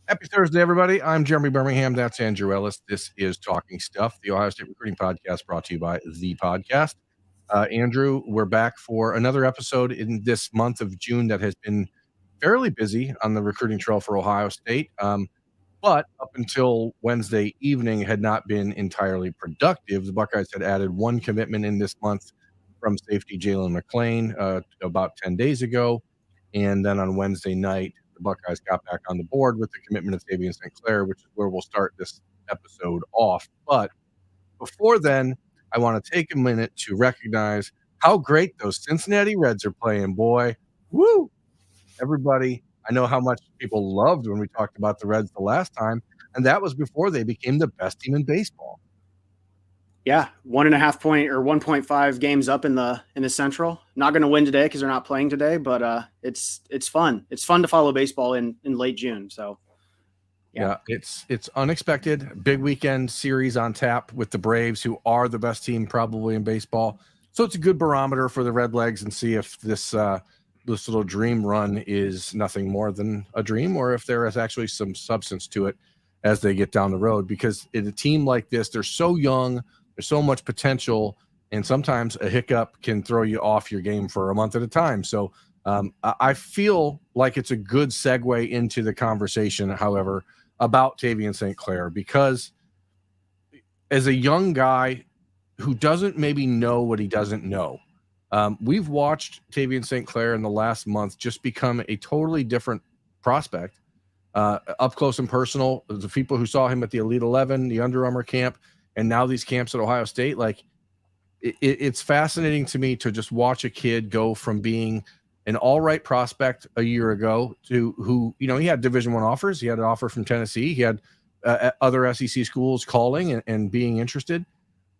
Happy Thursday, everybody. I'm Jeremy Birmingham. That's Andrew Ellis. This is Talking Stuff, the Ohio State Recruiting Podcast brought to you by The Podcast. Andrew, we're back for another episode in this month of June that has been fairly busy on the recruiting trail for Ohio State. But up until Wednesday evening had not been entirely productive. The Buckeyes had added one commitment in this month from safety Jalen McClain about 10 days ago. And then on Wednesday night, the Buckeyes got back on the board with the commitment of Tavian St. Clair, which is where we'll start this episode off. But before then, I want to take a minute to recognize how great those Cincinnati Reds are playing, boy. Woo! Everybody, I know how much people loved when we talked about the Reds the last time, and that was before they became the best team in baseball. Yeah, 1.5 point or 1.5 games up in the Central. Not going to win today because they're not playing today, but it's fun. It's fun to follow baseball in late June. So yeah, it's unexpected. Big weekend series on tap with the Braves, who are the best team probably in baseball. So it's a good barometer for the Redlegs and see if this little dream run is nothing more than a dream, or if there is actually some substance to it as they get down the road. Because in a team like this, they're so young. There's so much potential, and sometimes a hiccup can throw you off your game for a month at a time. So I feel like it's a good segue into the conversation, however, about Tavian St. Clair, because as a young guy who doesn't maybe know what he doesn't know, we've watched Tavian St. Clair in the last month just become a totally different prospect, up close and personal. The people who saw him at the Elite 11, the Under Armour camp, and now these camps at Ohio State, like it's fascinating to me to just watch a kid go from being an all right prospect a year ago to who, he had Division I offers. He had an offer from Tennessee. He had other SEC schools calling and being interested.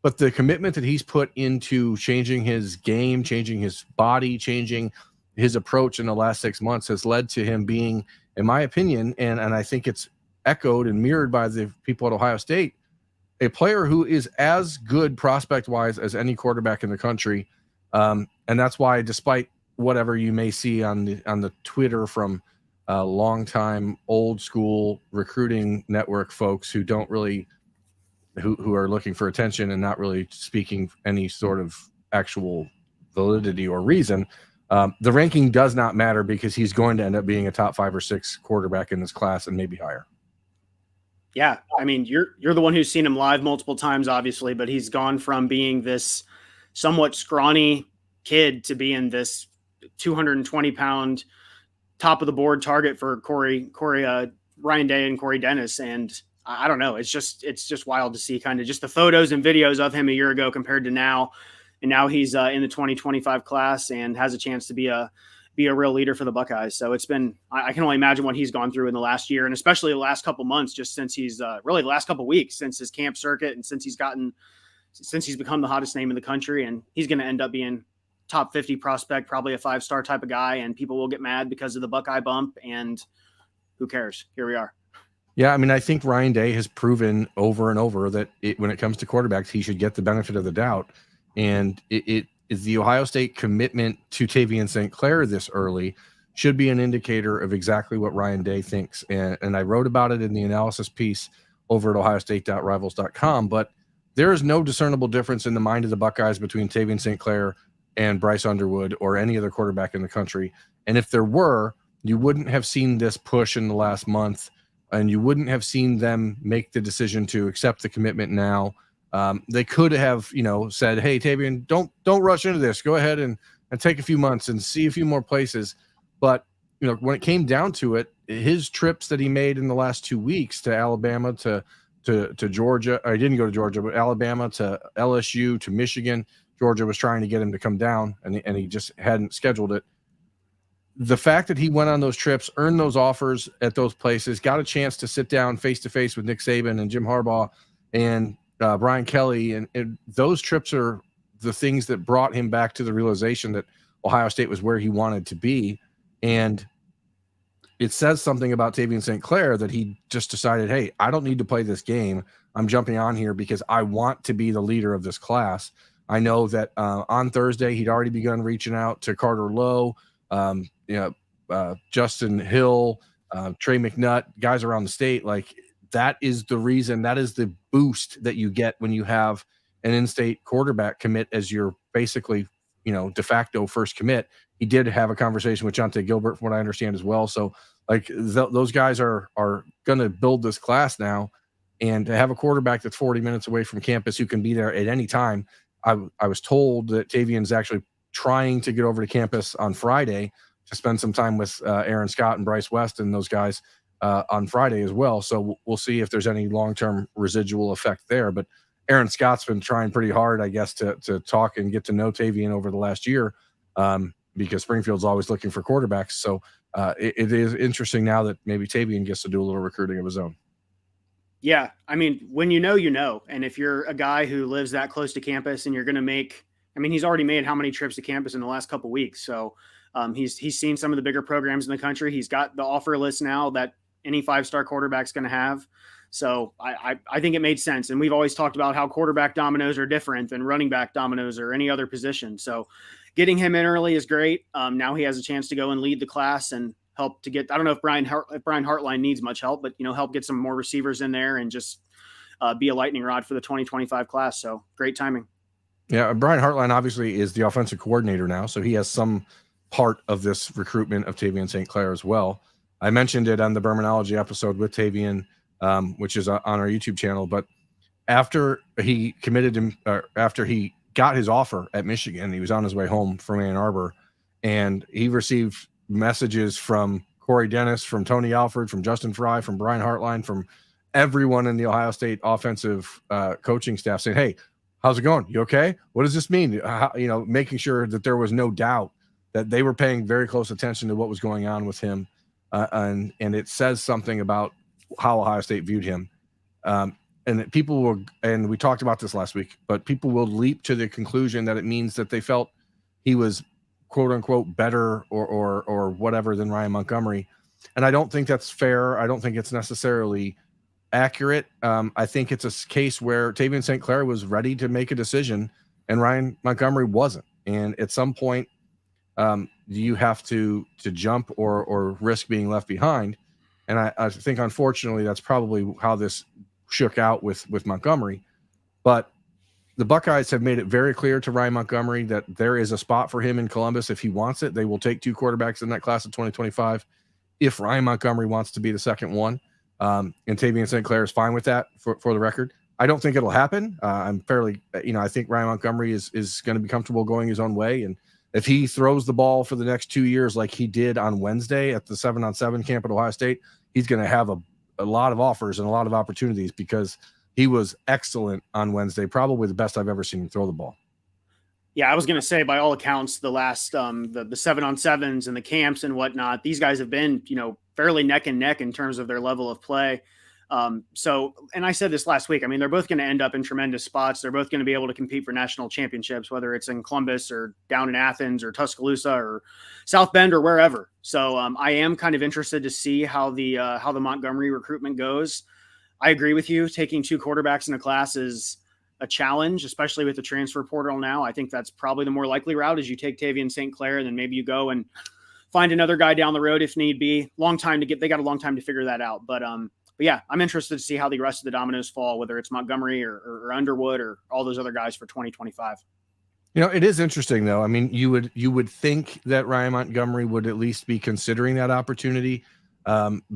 But the commitment that he's put into changing his game, changing his body, changing his approach in the last 6 months has led to him being, in my opinion, and I think it's echoed and mirrored by the people at Ohio State, a player who is as good prospect-wise as any quarterback in the country. And that's why, despite whatever you may see on the Twitter from longtime old school recruiting network folks who don't really who are looking for attention and not really speaking any sort of actual validity or reason, the ranking does not matter, because he's going to end up being a top 5 or 6 quarterback in this class and maybe higher. Yeah, I mean, you're the one who's seen him live multiple times, obviously, but he's gone from being this somewhat scrawny kid to being this 220-pound top of the board target for Ryan Day and Corey Dennis. And I don't know, it's just wild to see kind of just the photos and videos of him a year ago compared to now. And now he's in the 2025 class and has a chance to be a real leader for the Buckeyes. So it's been, I can only imagine what he's gone through in the last year, and especially the last couple months, just since he's really the last couple weeks since his camp circuit, and since he's become the hottest name in the country. And he's going to end up being top 50 prospect, probably a 5-star type of guy, and people will get mad because of the Buckeye bump, and who cares? Here we are. Yeah, I mean, I think Ryan Day has proven over and over that when it comes to quarterbacks, he should get the benefit of the doubt. And it is the Ohio State commitment to Tavian St. Clair this early should be an indicator of exactly what Ryan Day thinks. And I wrote about it in the analysis piece over at ohiostate.rivals.com, but there is no discernible difference in the mind of the Buckeyes between Tavian St. Clair and Bryce Underwood or any other quarterback in the country. And if there were, you wouldn't have seen this push in the last month, and you wouldn't have seen them make the decision to accept the commitment now. They could have, said, "Hey, Tavian, don't rush into this. Go ahead and take a few months and see a few more places." But when it came down to it, his trips that he made in the last 2 weeks to Alabama, to Georgia, or he didn't go to Georgia, but Alabama, to LSU, to Michigan. Georgia was trying to get him to come down, and he just hadn't scheduled it. The fact that he went on those trips, earned those offers at those places, got a chance to sit down face to face with Nick Saban and Jim Harbaugh and Brian Kelly, and those trips are the things that brought him back to the realization that Ohio State was where he wanted to be. And it says something about Tavian St. Clair that he just decided, hey, I don't need to play this game. I'm jumping on here because I want to be the leader of this class. I know that on Thursday he'd already begun reaching out to Carter Lowe, Justin Hill, Trey McNutt, guys around the state. Like, that is the reason, that is the boost that you get when you have an in-state quarterback commit as your basically, de facto first commit. He did have a conversation with Jonte Gilbert, from what I understand as well. So like those guys are going to build this class now, and to have a quarterback that's 40 minutes away from campus who can be there at any time. I was told that Tavian's actually trying to get over to campus on Friday to spend some time with Aaron Scott and Bryce West and those guys on Friday as well. So we'll see if there's any long-term residual effect there. But Aaron Scott's been trying pretty hard, I guess, to talk and get to know Tavian over the last year, because Springfield's always looking for quarterbacks. So it is interesting now that maybe Tavian gets to do a little recruiting of his own. Yeah. I mean, when you know, and if you're a guy who lives that close to campus and you're going to make, he's already made how many trips to campus in the last couple of weeks. So he's seen some of the bigger programs in the country. He's got the offer list now that any 5-star quarterback's going to have. So I think it made sense. And we've always talked about how quarterback dominoes are different than running back dominoes or any other position. So getting him in early is great. Now he has a chance to go and lead the class and help to get, I don't know if Brian Hartline needs much help, but, help get some more receivers in there and just be a lightning rod for the 2025 class. So great timing. Yeah. Brian Hartline obviously is the offensive coordinator now. So he has some part of this recruitment of Tavian St. Clair as well. I mentioned it on the Bermanology episode with Tavian, which is on our YouTube channel. But after he committed him, after he got his offer at Michigan, he was on his way home from Ann Arbor, and he received messages from Corey Dennis, from Tony Alford, from Justin Fry, from Brian Hartline, from everyone in the Ohio State offensive coaching staff saying, "Hey, how's it going? You okay? What does this mean?" Making sure that there was no doubt that they were paying very close attention to what was going on with him. And it says something about how Ohio State viewed him. And that people will, and we talked about this last week, but people will leap to the conclusion that it means that they felt he was quote unquote better or whatever than Ryan Montgomery. And I don't think that's fair. I don't think it's necessarily accurate. I think it's a case where Tavian St. Clair was ready to make a decision and Ryan Montgomery wasn't. And at some point, you have to jump or risk being left behind. And I think, unfortunately, that's probably how this shook out with Montgomery. But the Buckeyes have made it very clear to Ryan Montgomery that there is a spot for him in Columbus if he wants it. They will take 2 quarterbacks in that class of 2025 if Ryan Montgomery wants to be the second one. And Tavian St. Clair is fine with that, for the record. I don't think it'll happen. I'm fairly, I think Ryan Montgomery is going to be comfortable going his own way. And if he throws the ball for the next 2 years like he did on Wednesday at the 7-on-7 camp at Ohio State, he's going to have a lot of offers and a lot of opportunities, because he was excellent on Wednesday, probably the best I've ever seen him throw the ball. Yeah, I was going to say, by all accounts, the last the 7-on-7s and the camps and whatnot, these guys have been, fairly neck and neck in terms of their level of play. So, and I said this last week, they're both going to end up in tremendous spots. They're both going to be able to compete for national championships, whether it's in Columbus or down in Athens or Tuscaloosa or South Bend or wherever. So I am kind of interested to see how the Montgomery recruitment goes. I agree with you. Taking 2 quarterbacks in a class is a challenge, especially with the transfer portal now. I think that's probably the more likely route, is you take Tavian St. Clair and then maybe you go and find another guy down the road if need be. They got a long time to figure that out. But yeah, I'm interested to see how the rest of the dominoes fall, whether it's Montgomery or Underwood or all those other guys for 2025. It is interesting, though. You would think that Ryan Montgomery would at least be considering that opportunity,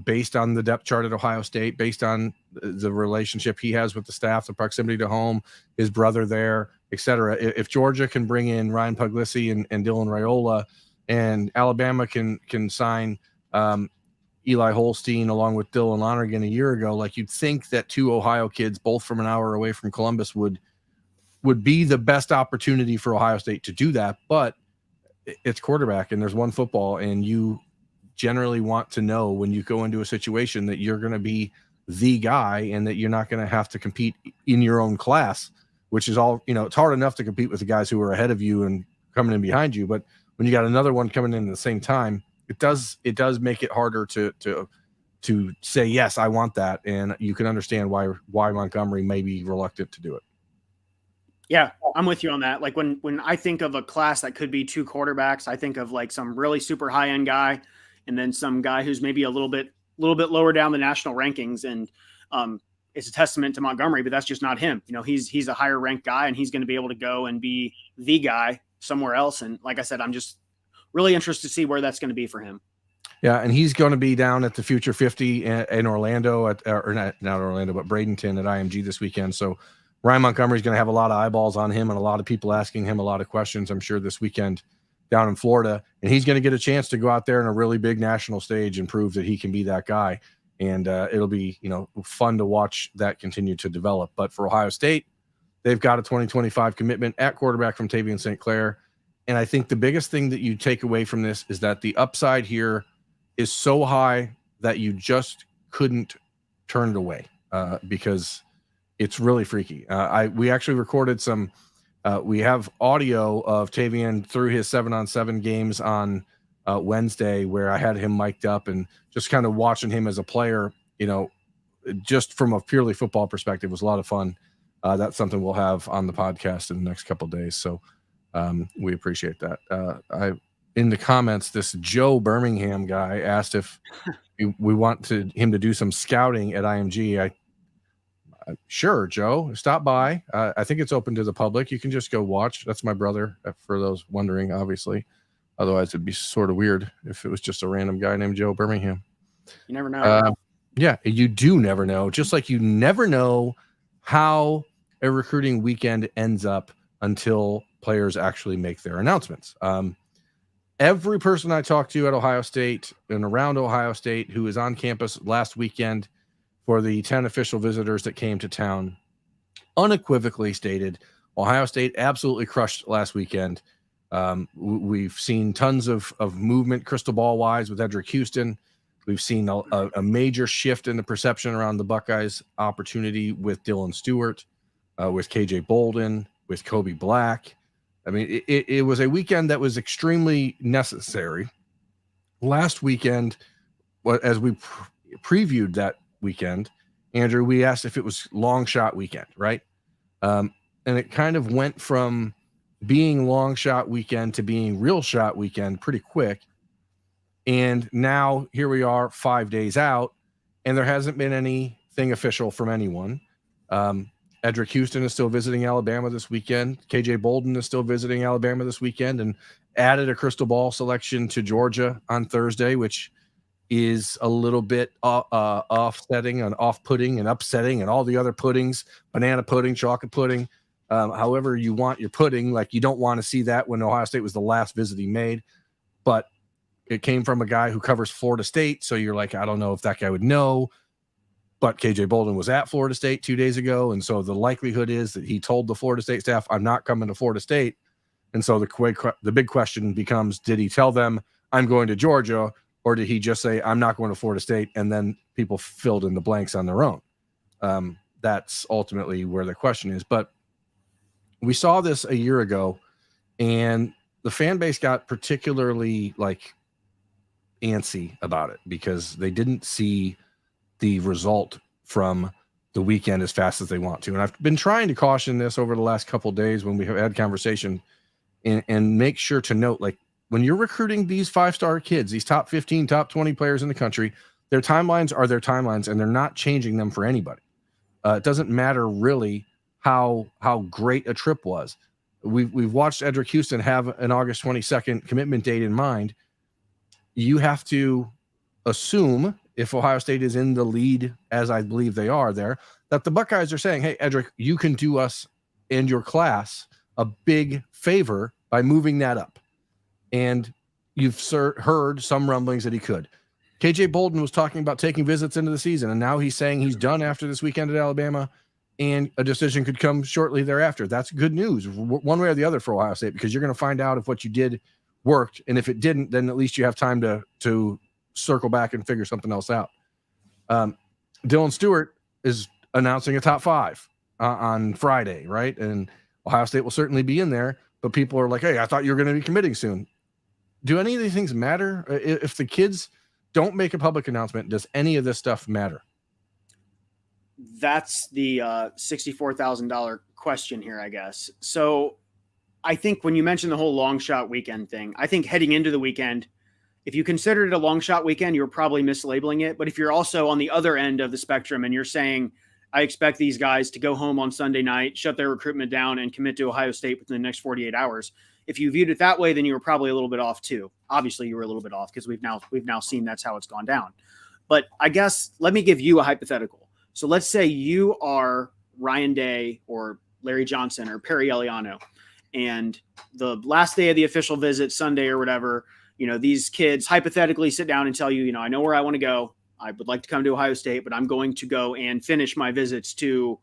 based on the depth chart at Ohio State, based on the relationship he has with the staff, the proximity to home, his brother there, et cetera. If Georgia can bring in Ryan Puglisi and Dylan Raiola, and Alabama can sign Eli Holstein along with Dylan Lonergan a year ago, like, you'd think that 2 Ohio kids, both from an hour away from Columbus, would be the best opportunity for Ohio State to do that. But it's quarterback and there's one football, and you generally want to know when you go into a situation that you're going to be the guy and that you're not going to have to compete in your own class, which is all, it's hard enough to compete with the guys who are ahead of you and coming in behind you. But when you got another one coming in at the same time, it does make it harder to say, yes, I want that. And you can understand why Montgomery may be reluctant to do it. Yeah, I'm with you on that. Like, when I think of a class that could be 2 quarterbacks, I think of like some really super high end guy, and then some guy who's maybe a little bit little bit lower down the national rankings, and it's a testament to Montgomery, but that's just not him. He's a higher ranked guy, and he's going to be able to go and be the guy somewhere else. And like I said, I'm just really interested to see where that's going to be for him. Yeah, and he's going to be down at the Future 50 in Orlando, or not Orlando, but Bradenton at IMG this weekend. So Ryan Montgomery is going to have a lot of eyeballs on him and a lot of people asking him a lot of questions, I'm sure, this weekend down in Florida. And he's going to get a chance to go out there in a really big national stage and prove that he can be that guy. And it'll be, fun to watch that continue to develop. But for Ohio State, they've got a 2025 commitment at quarterback from Tavian St. Clair. And I think the biggest thing that you take away from this is that the upside here is so high that you just couldn't turn it away because it's really freaky. We actually recorded some. We have audio of Tavian through his 7-on-7 games on Wednesday, where I had him mic'd up and just kind of watching him as a player. Just from a purely football perspective, was a lot of fun. That's something we'll have on the podcast in the next couple of days. So we appreciate that. In the comments, this Joe Birmingham guy asked if we want him to do some scouting at IMG. Sure, Joe, stop by. I think it's open to the public. You can just go watch. That's my brother, for those wondering, obviously. Otherwise, it'd be sort of weird if it was just a random guy named Joe Birmingham. You never know. Yeah, you do never know. Just like you never know how a recruiting weekend ends up until players actually make their announcements. Every person I talked to at Ohio State and around Ohio State who was on campus last weekend for the 10 official visitors that came to town unequivocally stated Ohio State absolutely crushed last weekend. We've seen tons of movement crystal ball wise with Edric Houston. We've seen a major shift in the perception around the Buckeyes opportunity with Dylan Stewart, with KJ Bolden, with Kobe Black. I mean, it was a weekend that was extremely necessary. Last weekend, as we previewed that weekend, Andrew, we asked if it was long shot weekend, right? And it kind of went from being long shot weekend to being real shot weekend pretty quick. And now here we are 5 days out, and there hasn't been anything official from anyone. Edric Houston is still visiting Alabama this weekend. KJ Bolden is still visiting Alabama this weekend, and added a crystal ball selection to Georgia on Thursday, which is a little bit offsetting and off-putting and upsetting and all the other puddings, banana pudding, chocolate pudding, however you want your pudding. Like, you don't want to see that when Ohio State was the last visit he made. But it came from a guy who covers Florida State, so you're like, I don't know if that guy would know. But KJ Bolden was at Florida State 2 days ago, and so the likelihood is that he told the Florida State staff, I'm not coming to Florida State. And so the big question becomes, did he tell them, I'm going to Georgia, or did he just say, I'm not going to Florida State, and then people filled in the blanks on their own? That's ultimately where the question is. But we saw this a year ago, and the fan base got particularly antsy about it because they didn't see the result from the weekend as fast as they want to. And I've been trying to caution this over the last couple of days when we have had conversation, and make sure to note, when you're recruiting these 5-star kids, these top 15, top 20 players in the country, their timelines are their timelines, and they're not changing them for anybody. It doesn't matter really how great a trip was. We've watched Edric Houston have an August 22nd commitment date in mind. You have to assume, if Ohio State is in the lead, as I believe they are there, that the Buckeyes are saying, hey, Edric, you can do us and your class a big favor by moving that up. And you've heard some rumblings that he could. KJ Bolden was talking about taking visits into the season, and now he's saying he's done after this weekend at Alabama, and a decision could come shortly thereafter. That's good news, one way or the other, for Ohio State, because you're going to find out if what you did worked, and if it didn't, then at least you have time to circle back and figure something else out. Dylan Stewart is announcing a top 5 on Friday, right? And Ohio State will certainly be in there, but people are like, hey, I thought you were going to be committing soon. Do any of these things matter? If the kids don't make a public announcement, does any of this stuff matter? That's the $64,000 question here, I guess. So I think when you mentioned the whole long shot weekend thing, I think heading into the weekend, if you considered it a long shot weekend, you're probably mislabeling it. But if you're also on the other end of the spectrum and you're saying, I expect these guys to go home on Sunday night, shut their recruitment down, and commit to Ohio State within the next 48 hours. If you viewed it that way, then you were probably a little bit off too. Obviously, you were a little bit off because we've now seen that's how it's gone down. But I guess let me give you a hypothetical. So let's say you are Ryan Day or Larry Johnson or Perry Eliano, and the last day of the official visit, Sunday or whatever, these kids hypothetically sit down and tell you, I know where I want to go. I would like to come to Ohio State, but I'm going to go and finish my visits to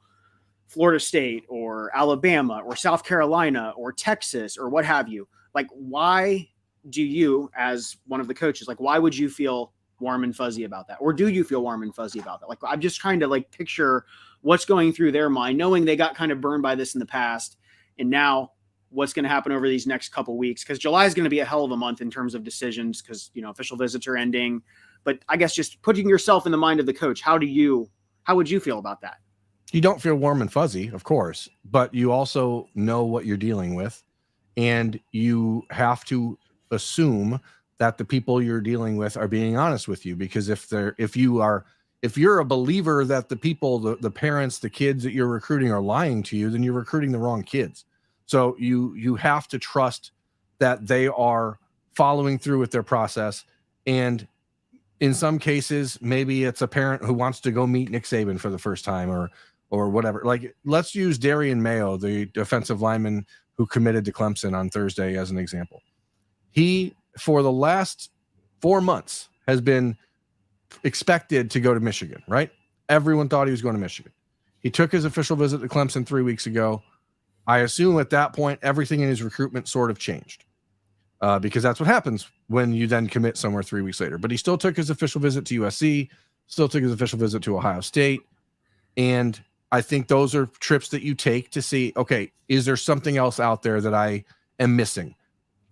Florida State or Alabama or South Carolina or Texas or what have you. Like, why do you, as one of the coaches, why would you feel warm and fuzzy about that? Or do you feel warm and fuzzy about that? I'm just trying to picture what's going through their mind, knowing they got kind of burned by this in the past. And now what's going to happen over these next couple weeks, because July is going to be a hell of a month in terms of decisions because, official visits are ending. But I guess just putting yourself in the mind of the coach, how would you feel about that? You don't feel warm and fuzzy, of course, but you also know what you're dealing with, and you have to assume that the people you're dealing with are being honest with you, because if you're a believer that the people, the parents, the kids that you're recruiting are lying to you, then you're recruiting the wrong kids. So you have to trust that they are following through with their process. And in some cases, maybe it's a parent who wants to go meet Nick Saban for the first time or whatever. Let's use Darian Mayo, the defensive lineman who committed to Clemson on Thursday as an example. He, for the last 4 months, has been expected to go to Michigan, right? Everyone thought he was going to Michigan. He took his official visit to Clemson 3 weeks ago. I assume at that point, everything in his recruitment sort of changed because that's what happens when you then commit somewhere 3 weeks later. But he still took his official visit to USC, still took his official visit to Ohio State. And I think those are trips that you take to see, okay, is there something else out there that I am missing?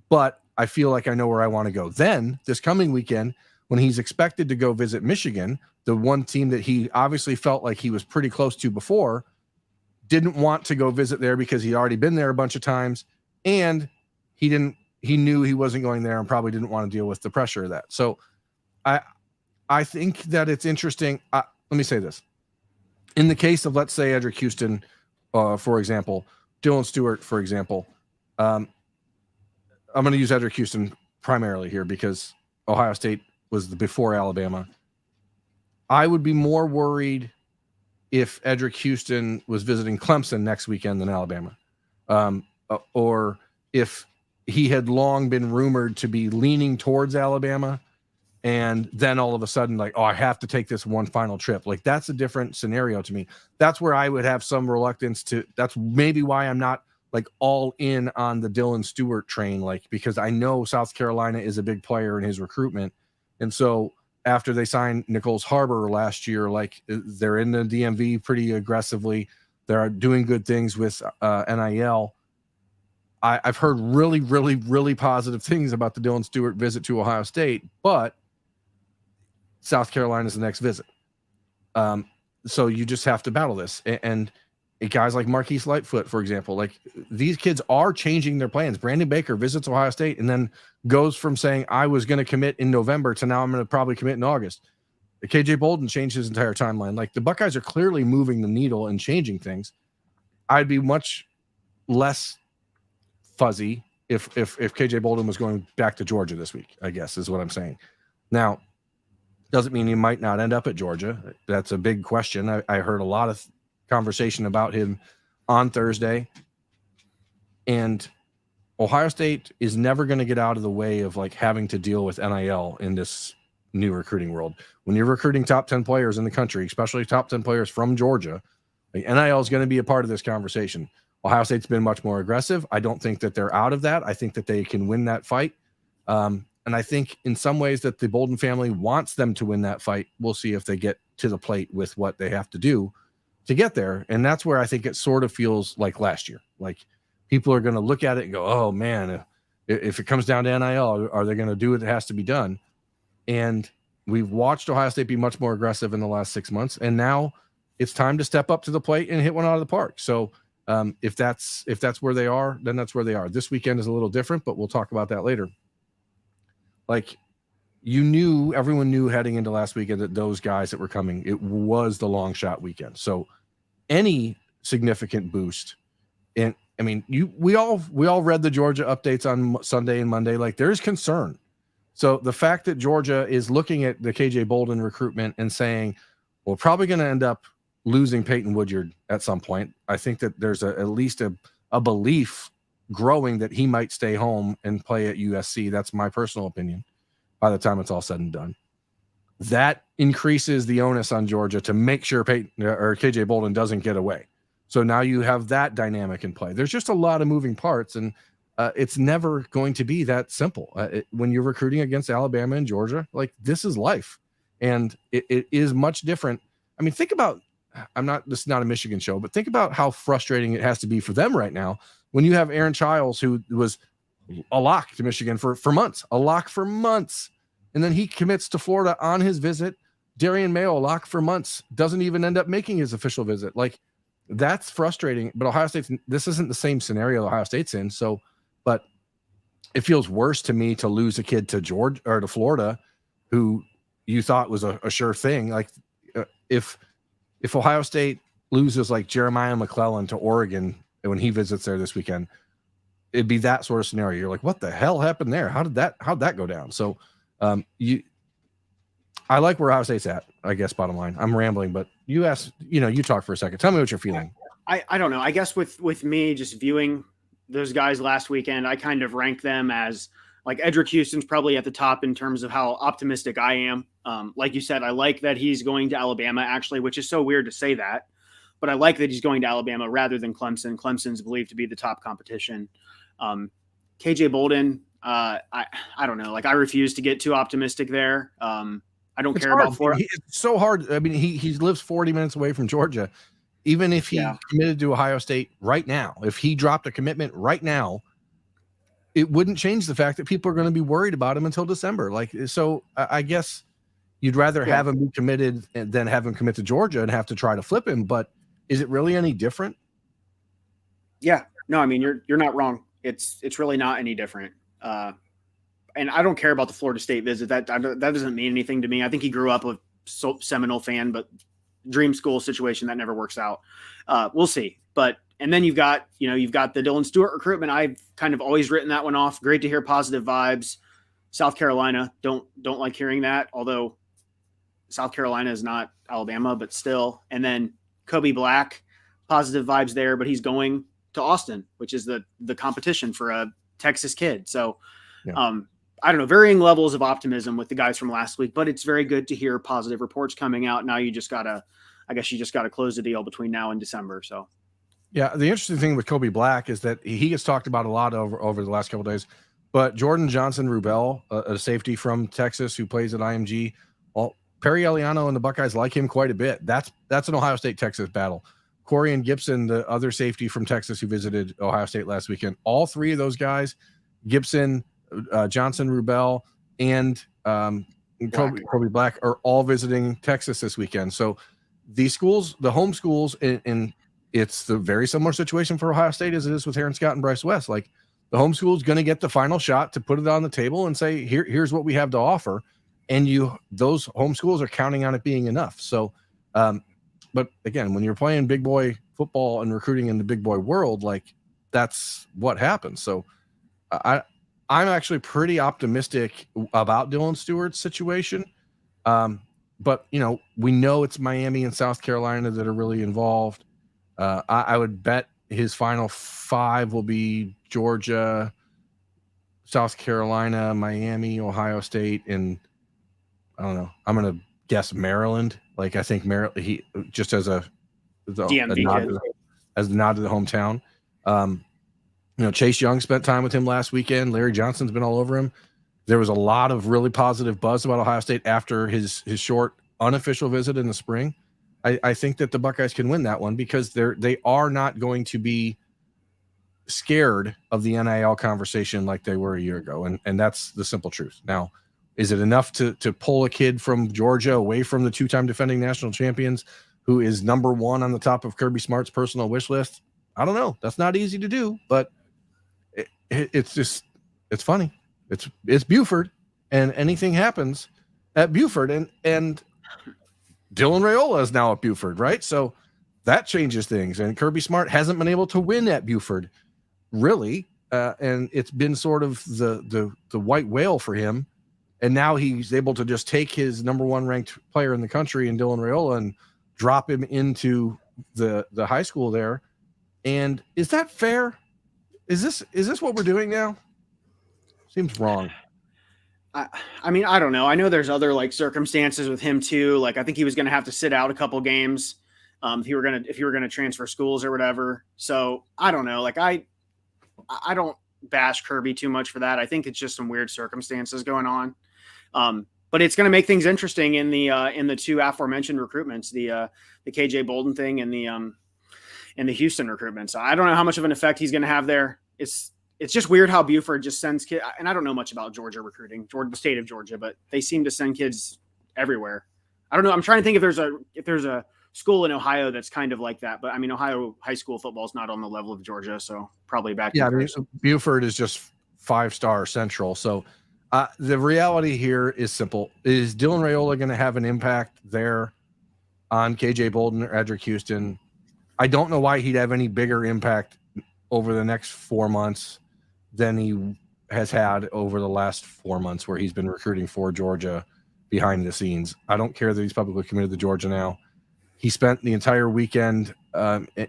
But I feel like I know where I want to go. Then this coming weekend, when he's expected to go visit Michigan, the one team that he obviously felt like he was pretty close to before, didn't want to go visit there because he'd already been there a bunch of times, and he knew he wasn't going there and probably didn't want to deal with the pressure of that. So I think that it's interesting. Let me say this. In the case of, let's say, Edric Houston, for example, Dylan Stewart, for example, I'm going to use Edric Houston primarily here because Ohio State was before Alabama. I would be more worried if Edric Houston was visiting Clemson next weekend than Alabama, or if he had long been rumored to be leaning towards Alabama, and then all of a sudden, I have to take this one final trip. That's a different scenario to me. That's where I would have some reluctance to. That's maybe why I'm not all in on the Dylan Stewart train, because I know South Carolina is a big player in his recruitment, and so after they signed Nichols Harbor last year, they're in the DMV pretty aggressively. They're doing good things with NIL. I've heard really, really, really positive things about the Dylan Stewart visit to Ohio State, but South Carolina is the next visit. So you just have to battle this. And guys like Marquise Lightfoot, for example, these kids are changing their plans. Brandon Baker visits Ohio State and then goes from saying I was going to commit in November to now I'm going to probably commit in August. KJ Bolden changed his entire timeline. The Buckeyes are clearly moving the needle and changing things. I'd be much less fuzzy if KJ Bolden was going back to Georgia this week, I guess is what I'm saying. Now, doesn't mean he might not end up at Georgia. That's a big question. I heard a lot of conversation about him on Thursday, and Ohio State is never going to get out of the way of having to deal with NIL in this new recruiting world. When you're recruiting top 10 players in the country, especially top 10 players from Georgia, NIL is going to be a part of this conversation. Ohio State's been much more aggressive. I don't think that they're out of that. I think that they can win that fight. And I think in some ways that the Bolden family wants them to win that fight. We'll see if they get to the plate with what they have to do to get there. And that's where I think it sort of feels like last year. People are going to look at it and go, oh man, if it comes down to NIL, are they going to do what has to be done? And we've watched Ohio State be much more aggressive in the last 6 months. And now it's time to step up to the plate and hit one out of the park. So if that's where they are, then that's where they are. This weekend is a little different, but we'll talk about that later. everyone knew heading into last weekend that those guys that were coming, it was the long shot weekend. So any significant boost, and I mean, we all read the Georgia updates on Sunday and Monday. Like, there's concern. So the fact that Georgia is looking at the KJ Bolden recruitment and saying, we're probably going to end up losing Peyton Woodyard at some point. I think that there's at least a belief growing that he might stay home and play at USC. That's my personal opinion by the time it's all said and done. That increases the onus on Georgia to make sure Peyton or KJ Bolden doesn't get away. So now you have that dynamic in play. There's just a lot of moving parts, and it's never going to be that simple. When you're recruiting against Alabama and Georgia, like, this is life, and it is much different. I mean, think about, this is not a Michigan show, but think about how frustrating it has to be for them right now when you have Aaron Childs, who was a lock to Michigan for months, and then he commits to Florida on his visit. Darian Mayo, a lock for months, doesn't even end up making his official visit. Like, that's frustrating. But Ohio State's, this isn't the same scenario Ohio State's in. So, but it feels worse to me to lose a kid to Georgia or to Florida, who you thought was a sure thing. Like, if Ohio State loses like Jeremiah McClellan to Oregon when he visits there this weekend, it'd be that sort of scenario. You're like, what the hell happened there? How'd that go down? So I like where Ohio State's at, I guess, bottom line. I'm rambling, but you talk for a second. Tell me what you're feeling. I don't know. I guess with me just viewing those guys last weekend, I kind of rank them as, like, Edric Houston's probably at the top in terms of how optimistic I am. Like you said, I like that he's going to Alabama, actually, which is so weird to say that, but I like that he's going to Alabama rather than Clemson. Clemson's believed to be the top competition. KJ Bolden, I don't know. Like, I refuse to get too optimistic there. I don't care about Florida. It's so hard. I mean, he lives 40 minutes away from Georgia. Even if he committed to Ohio State right now, if he dropped a commitment right now, it wouldn't change the fact that people are going to be worried about him until December. Like, so I guess you'd rather have him be committed than have him commit to Georgia and have to try to flip him. But is it really any different? Yeah, no, I mean, you're not wrong. It's really not any different. And I don't care about the Florida State visit. That doesn't mean anything to me. I think he grew up a Seminole fan, but dream school situation that never works out. We'll see. And then you've got the Dylan Stewart recruitment. I've kind of always written that one off. Great to hear positive vibes. South Carolina, don't like hearing that, although South Carolina is not Alabama, but still. And then Kobe Black, positive vibes there, but he's going to Austin, which is the competition for a Texas kid. So I don't know, varying levels of optimism with the guys from last week, but it's very good to hear positive reports coming out. Now you just gotta close the deal between now and December. So yeah, the interesting thing with Kobe Black is that he gets talked about a lot over the last couple of days, but Jordan Johnson-Rubel, a safety from Texas who plays at IMG, well, Perry Eliano and the Buckeyes like him quite a bit. That's an Ohio State-Texas battle. Corian Gibson, the other safety from Texas who visited Ohio State last weekend, all three of those guys, Gibson, Johnson-Rubel, and Kobe Black, are all visiting Texas this weekend. So these schools, the home schools, and it's the very similar situation for Ohio State as it is with Aaron Scott and Bryce West. Like, the home school is going to get the final shot to put it on the table and say, here's what we have to offer. And those home schools are counting on it being enough. So, but again, when you're playing big boy football and recruiting in the big boy world, like, that's what happens. So I'm actually pretty optimistic about Dylan Stewart's situation. But, we know it's Miami and South Carolina that are really involved. I would bet his final five will be Georgia, South Carolina, Miami, Ohio State, and I don't know. I'm going to guess Maryland. Like, I think Maryland, he just as a nod to the hometown. Chase Young spent time with him last weekend. Larry Johnson's been all over him. There was a lot of really positive buzz about Ohio State after his short unofficial visit in the spring. I think that the Buckeyes can win that one because they are not going to be scared of the NIL conversation like they were a year ago. And that's the simple truth. Now, is it enough to pull a kid from Georgia away from the two-time defending national champions who is number one on the top of Kirby Smart's personal wish list? I don't know. That's not easy to do, but it's funny. It's Buford. and anything happens at Buford, and Dylan Raiola is now at Buford, right? So that changes things. And Kirby Smart hasn't been able to win at Buford, really, and it's been sort of the white whale for him. And now he's able to just take his number one ranked player in the country in Dylan Raiola and drop him into the high school there. And is that fair? Is this what we're doing now? Seems wrong. I mean, I don't know. I know there's other like circumstances with him too. Like I think he was going to have to sit out a couple games if you were going to transfer schools or whatever. So I don't know. Like I don't bash Kirby too much for that. I think it's just some weird circumstances going on. But it's going to make things interesting in the two aforementioned recruitments, the KJ Bolden thing and the Houston recruitment. So I don't know how much of an effect he's going to have there. It's just weird how Buford just sends kids, and I don't know much about Georgia recruiting, the state of Georgia, but they seem to send kids everywhere. I don't know. I'm trying to think if there's a school in Ohio that's kind of like that, but I mean, Ohio high school football is not on the level of Georgia, so probably back. Yeah, I mean, Buford is just 5-star central. So the reality here is simple: is Dylan Raiola going to have an impact there on KJ Bolden or Edric Houston? I don't know why he'd have any bigger impact over the next 4 months than he has had over the last 4 months where he's been recruiting for Georgia behind the scenes. I don't care that he's publicly committed to Georgia now. He spent the entire weekend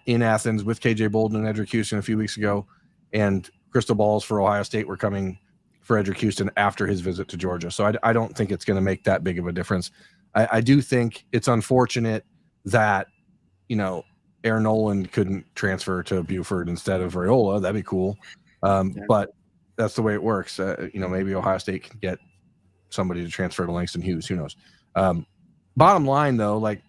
in Athens with KJ Bolden and Edric Houston a few weeks ago, and crystal balls for Ohio State were coming for Edric Houston after his visit to Georgia. So I don't think it's going to make that big of a difference. I do think it's unfortunate that, Aaron Noland couldn't transfer to Buford instead of Raiola. That'd be cool. But that's the way it works. Maybe Ohio State can get somebody to transfer to Langston Hughes. Who knows? Bottom line, though, like,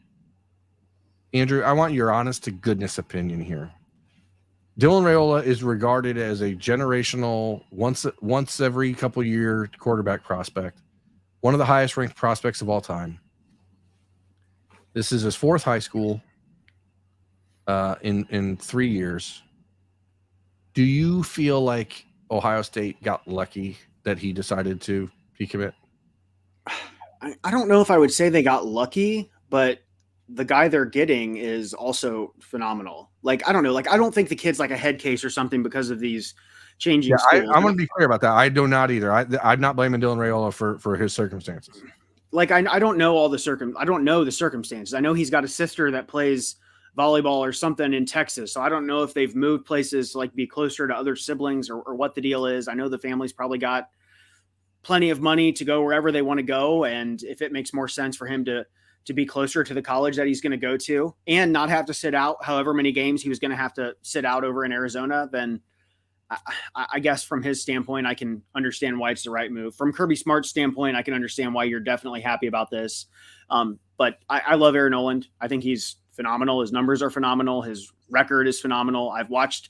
Andrew, I want your honest to goodness opinion here. Dylan Raiola is regarded as a generational, once every couple year quarterback prospect, one of the highest ranked prospects of all time. This is his fourth high school in 3 years. Do you feel like Ohio State got lucky that he decided to decommit? I don't know if I would say they got lucky, but the guy they're getting is also phenomenal. Like, I don't know. Like, I don't think the kid's like a head case or something because of these changing schools. I'm going to be clear about that. I do not either. I'm not blaming Dylan Raiola for his circumstances. Like, I don't know I don't know the circumstances. I know he's got a sister that plays volleyball or something in Texas. So I don't know if they've moved places to like be closer to other siblings or what the deal is. I know the family's probably got plenty of money to go wherever they want to go. And if it makes more sense for him to be closer to the college that he's going to go to and not have to sit out however many games he was going to have to sit out over in Arizona, then I guess from his standpoint, I can understand why it's the right move. From Kirby Smart's standpoint, I can understand why you're definitely happy about this. But I love Aaron Noland. I think he's phenomenal. His numbers are phenomenal. His record is phenomenal. I've watched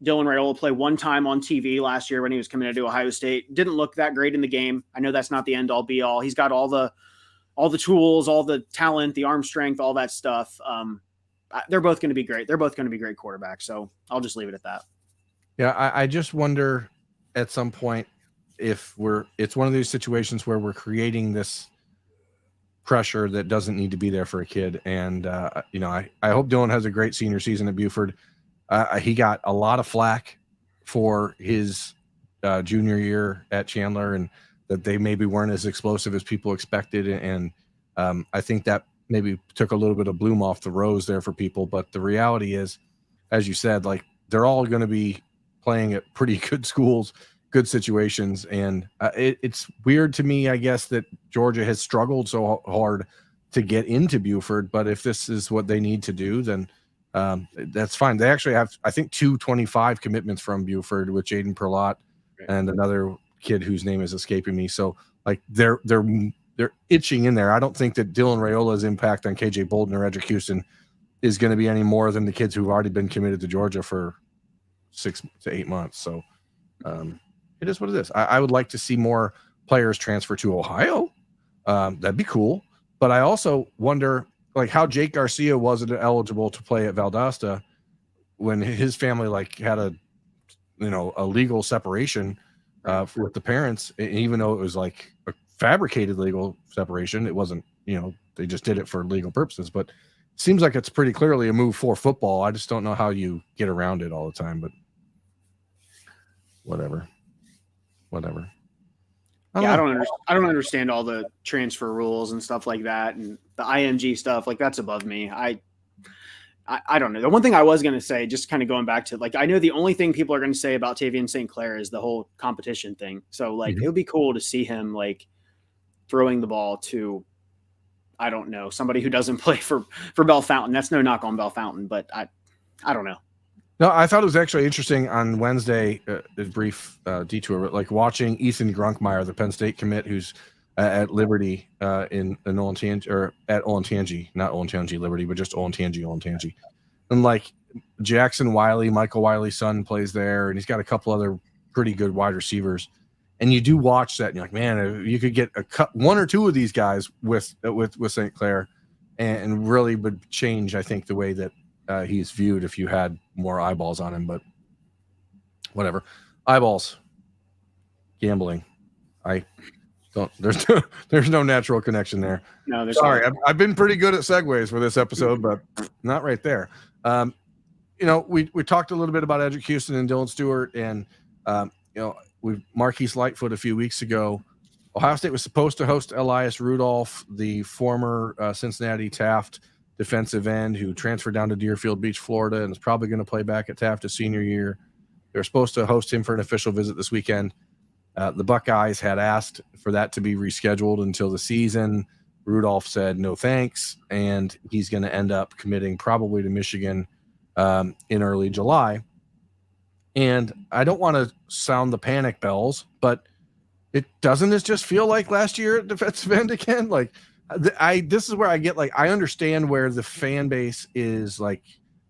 Dylan Raiola play one time on TV last year when he was coming into Ohio State. Didn't look that great in the game. I know that's not the end all be all. He's got all the tools, all the talent, the arm strength, all that stuff. They're both going to be great. They're both going to be great quarterbacks. So I'll just leave it at that. Yeah. I just wonder at some point if it's one of these situations where we're creating this pressure that doesn't need to be there for a kid. And, I hope Dylan has a great senior season at Buford. He got a lot of flack for his junior year at Chandler, and that they maybe weren't as explosive as people expected. And I think that maybe took a little bit of bloom off the rose there for people. But the reality is, as you said, like, they're all going to be playing at pretty good schools, good situations. And it's weird to me, I guess, that Georgia has struggled so hard to get into Buford. But if this is what they need to do, then that's fine. They actually have, I think, 225 commitments from Buford with Jaden Perlott and another kid whose name is escaping me. So like they're itching in there. I don't think that Dylan Raiola's impact on KJ Bolden or Edric Houston is going to be any more than the kids who've already been committed to Georgia for 6 to 8 months. So it is what it is. I would like to see more players transfer to Ohio. That'd be cool. But I also wonder, like, how Jake Garcia wasn't eligible to play at Valdosta when his family like had a legal separation with the parents, even though it was like a fabricated legal separation. It wasn't, they just did it for legal purposes, but it seems like it's pretty clearly a move for football. I just don't know how you get around it all the time, but whatever. I don't understand all the transfer rules and stuff like that, and the IMG stuff. Like, that's above me. I don't know. The one thing I was going to say, just kind of going back to, like, I know the only thing people are going to say about Tavian St. Clair is the whole competition thing. So, like, it would be cool to see him, like, throwing the ball to, I don't know, somebody who doesn't play for Bell Fountain. That's no knock on Bell Fountain, but I don't know. No, I thought it was actually interesting on Wednesday, a brief detour, like watching Ethan Grunkmeyer, the Penn State commit, who's at Liberty in Olentangy, or at Olentangy, not Olentangy Liberty, but just Olentangy. And like Jackson Wiley, Michael Wiley's son, plays there, and he's got a couple other pretty good wide receivers. And you do watch that, and you're like, man, you could get one or two of these guys with St. Clair, and really would change, I think, the way that he's viewed if you had more eyeballs on him. But whatever. Eyeballs. Gambling. I don't. There's no natural connection there. No, there's sorry. I've been pretty good at segues for this episode, but not right there. We talked a little bit about Edric Houston and Dylan Stewart, and we Marquise Lightfoot a few weeks ago. Ohio State was supposed to host Elias Rudolph, the former Cincinnati Taft defensive end who transferred down to Deerfield Beach, Florida, and is probably going to play back at Taft his senior year. They were supposed to host him for an official visit this weekend. The Buckeyes had asked for that to be rescheduled until the season. Rudolph said no thanks, and he's going to end up committing probably to Michigan in early July. And I don't want to sound the panic bells, but it just feel like last year at defensive end again? Like, this is where I get, like, I understand where the fan base is like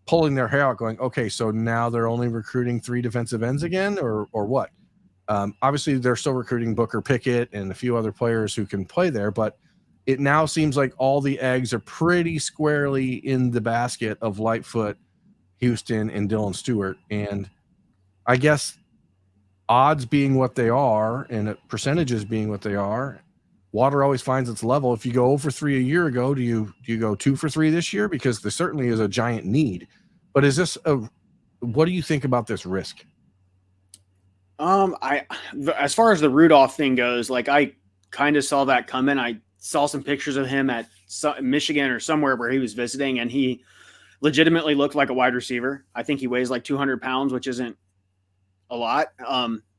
pulling their hair out going, okay, so now they're only recruiting 3 defensive ends again, or what? Obviously they're still recruiting Booker Pickett and a few other players who can play there, but it now seems like all the eggs are pretty squarely in the basket of Lightfoot, Houston, and Dylan Stewart. And I guess odds being what they are and percentages being what they are, water always finds its level. If you go 0 for 3 a year ago, do you go 2 for 3 this year? Because there certainly is a giant need. But what do you think about this risk? As far as the Rudolph thing goes, like, I kind of saw that coming. I saw some pictures of him at Michigan or somewhere where he was visiting, and he legitimately looked like a wide receiver. I think he weighs like 200 pounds, which isn't a lot.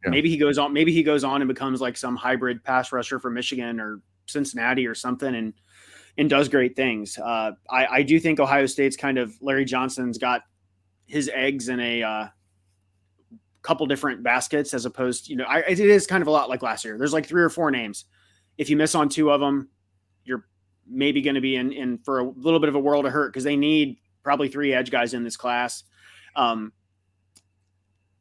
Maybe he goes on and becomes like some hybrid pass rusher for Michigan or Cincinnati or something, and does great things. I do think Ohio State's kind of, Larry Johnson's got his eggs in a couple different baskets, as opposed to, it is kind of a lot like last year. There's like 3 or 4 names. If you miss on 2 of them, you're maybe going to be in for a little bit of a world of hurt, because they need probably 3 edge guys in this class.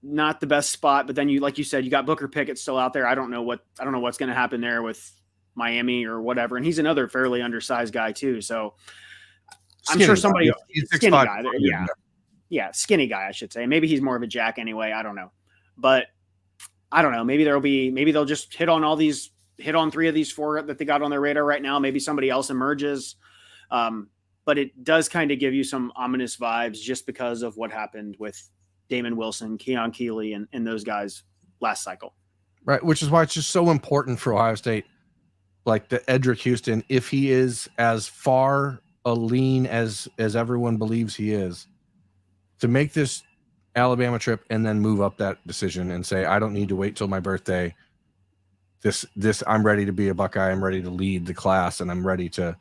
Not the best spot, but then like you said, you got Booker Pickett still out there. I don't know what's going to happen there with Miami or whatever. And he's another fairly undersized guy too. So I'm sure somebody else, skinny guy. Yeah. Skinny guy, I should say. Maybe he's more of a jack anyway. I don't know, but I don't know. Maybe they'll just hit on 3 of these 4 that they got on their radar right now. Maybe somebody else emerges. But it does kind of give you some ominous vibes just because of what happened with Damon Wilson, Keon Keeley, and those guys last cycle. Right, which is why it's just so important for Ohio State, like the Edric Houston, if he is as far a lean as everyone believes he is, to make this Alabama trip and then move up that decision and say, I don't need to wait till my birthday. This I'm ready to be a Buckeye. I'm ready to lead the class, and I'm ready to,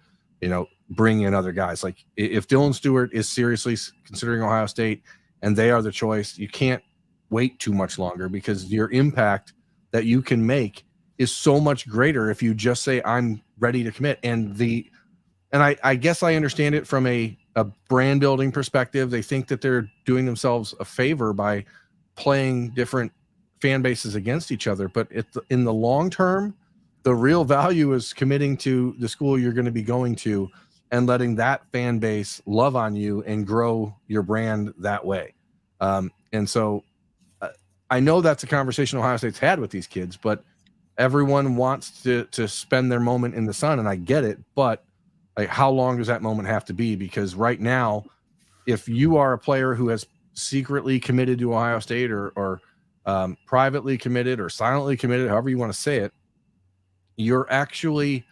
bring in other guys. Like, if Dylan Stewart is seriously considering Ohio State and they are the choice, you can't wait too much longer, because your impact that you can make is so much greater if you just say, I'm ready to commit. And I guess I understand it from a brand building perspective. They think that they're doing themselves a favor by playing different fan bases against each other. But in the long term, the real value is committing to the school you're going to be going to and letting that fan base love on you and grow your brand that way. And so I know that's a conversation Ohio State's had with these kids, but everyone wants to spend their moment in the sun, and I get it, but like, how long does that moment have to be? Because right now, if you are a player who has secretly committed to Ohio State or privately committed or silently committed, however you want to say it, you're actually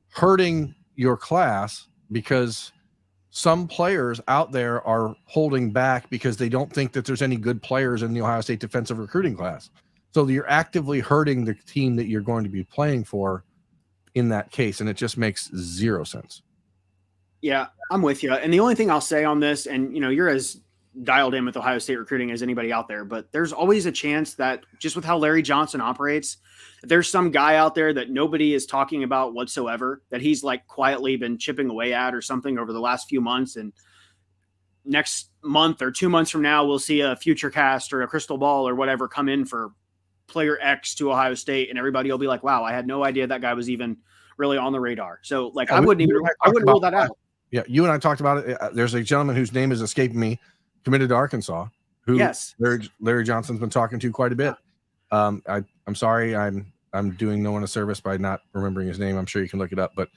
hurting your class, because some players out there are holding back because they don't think that there's any good players in the Ohio State defensive recruiting class. So you're actively hurting the team that you're going to be playing for in that case, and it just makes zero sense. Yeah, I'm with you. And the only thing I'll say on this, and you're as dialed in with Ohio State recruiting as anybody out there, but there's always a chance that just with how Larry Johnson operates, there's some guy out there that nobody is talking about whatsoever that he's like quietly been chipping away at or something over the last few months. And next month or 2 months from now, we'll see a future cast or a crystal ball or whatever come in for player X to Ohio State. And everybody will be like, wow, I had no idea that guy was even really on the radar. So like, I wouldn't rule that out. Yeah. You and I talked about it. There's a gentleman whose name is escaping me, committed to Arkansas, who Larry Johnson's been talking to quite a bit. I'm sorry. I'm doing no one a service by not remembering his name. I'm sure you can look it up, but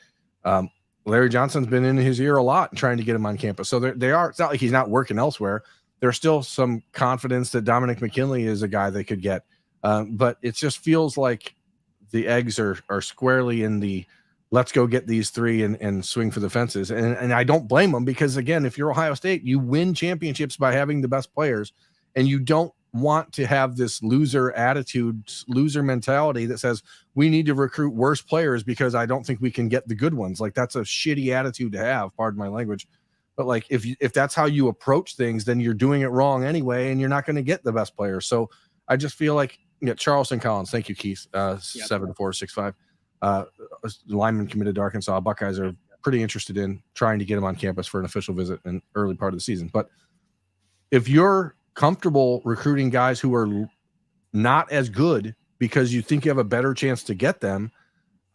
Larry Johnson's been in his ear a lot trying to get him on campus. So they are, it's not like he's not working elsewhere. There's still some confidence that Dominic McKinley is a guy they could get. But it just feels like the eggs are squarely in the let's go get these three and swing for the fences. And I don't blame them, because again, if you're Ohio State, you win championships by having the best players, and you don't want to have this loser attitude, loser mentality that says we need to recruit worse players because I don't think we can get the good ones. Like, that's a shitty attitude to have, pardon my language. But like, if that's how you approach things, then you're doing it wrong anyway, and you're not going to get the best players. So I just feel like, Charleston Collins, thank you, Keith, 7465. Lineman committed to Arkansas. Buckeyes are pretty interested in trying to get him on campus for an official visit in early part of the season. But if you're comfortable recruiting guys who are not as good because you think you have a better chance to get them,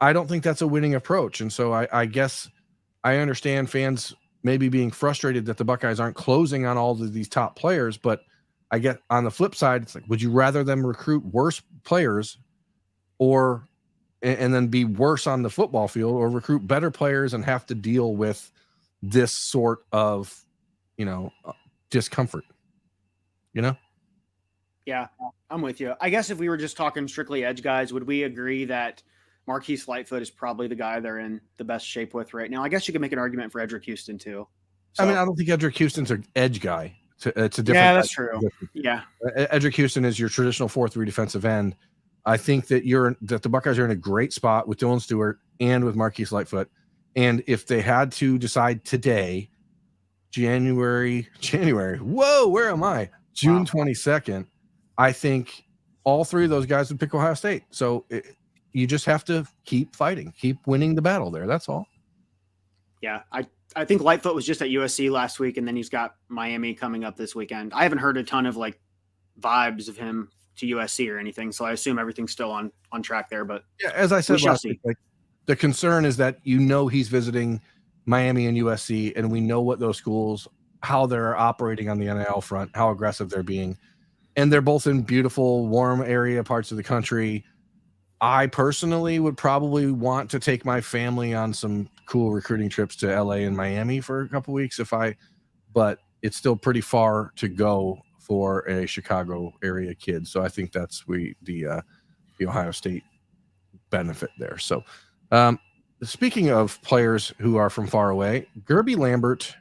I don't think that's a winning approach. And so I guess I understand fans maybe being frustrated that the Buckeyes aren't closing on all of these top players, but I get on the flip side, it's like, would you rather them recruit worse players and then be worse on the football field, or recruit better players and have to deal with this sort of, discomfort, Yeah, I'm with you. I guess if we were just talking strictly edge guys, would we agree that Marquise Lightfoot is probably the guy they're in the best shape with right now? I guess you could make an argument for Edric Houston too. So, I don't think Edric Houston's an edge guy. It's a different. Yeah, that's true. Yeah, Edric Houston is your traditional 4-3 defensive end. I think that the Buckeyes are in a great spot with Dylan Stewart and with Marquise Lightfoot. And if they had to decide today, January, whoa, where am I? June 22nd, I think all three of those guys would pick Ohio State. So you just have to keep fighting, keep winning the battle there. That's all. Yeah, I think Lightfoot was just at USC last week, and then he's got Miami coming up this weekend. I haven't heard a ton of like vibes of him to USC or anything, so I assume everything's still on track there. But yeah, as I said last week, like, the concern is that he's visiting Miami and USC, and we know what those schools, how they're operating on the NIL front, how aggressive they're being, and they're both in beautiful, warm area parts of the country. I personally would probably want to take my family on some cool recruiting trips to LA and Miami for a couple weeks but it's still pretty far to go for a Chicago area kid. So I think that's the Ohio State benefit there. So speaking of players who are from far away, Gerby Lambert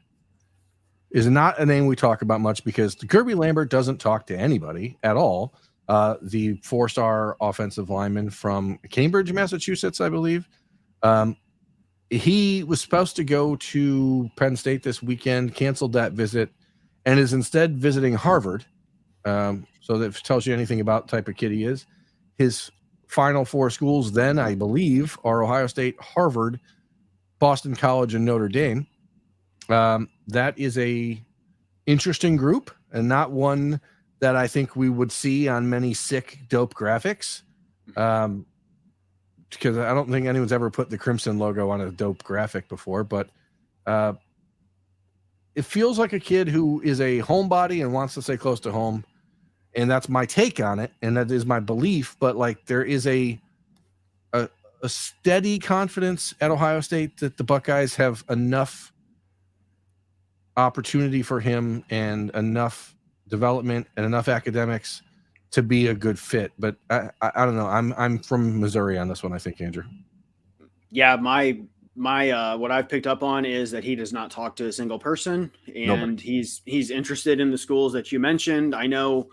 is not a name we talk about much because Gerby Lambert doesn't talk to anybody at all. The 4-star offensive lineman from Cambridge, Massachusetts, I believe. He was supposed to go to Penn State this weekend, canceled that visit, and is instead visiting Harvard. So that tells you anything about the type of kid he is. His final 4 schools then, I believe, are Ohio State, Harvard, Boston College, and Notre Dame. That is a interesting group, and not one that I think we would see on many sick, dope graphics. Because I don't think anyone's ever put the Crimson logo on a dope graphic before, but it feels like a kid who is a homebody and wants to stay close to home. And that's my take on it. And that is my belief. But like, there is a a steady confidence at Ohio State that the Buckeyes have enough opportunity for him and enough development and enough academics to be a good fit. But I don't know. I'm from Missouri on this one, I think, Andrew. Yeah, my what I've picked up on is that he does not talk to a single person, and he's interested in the schools that you mentioned. I know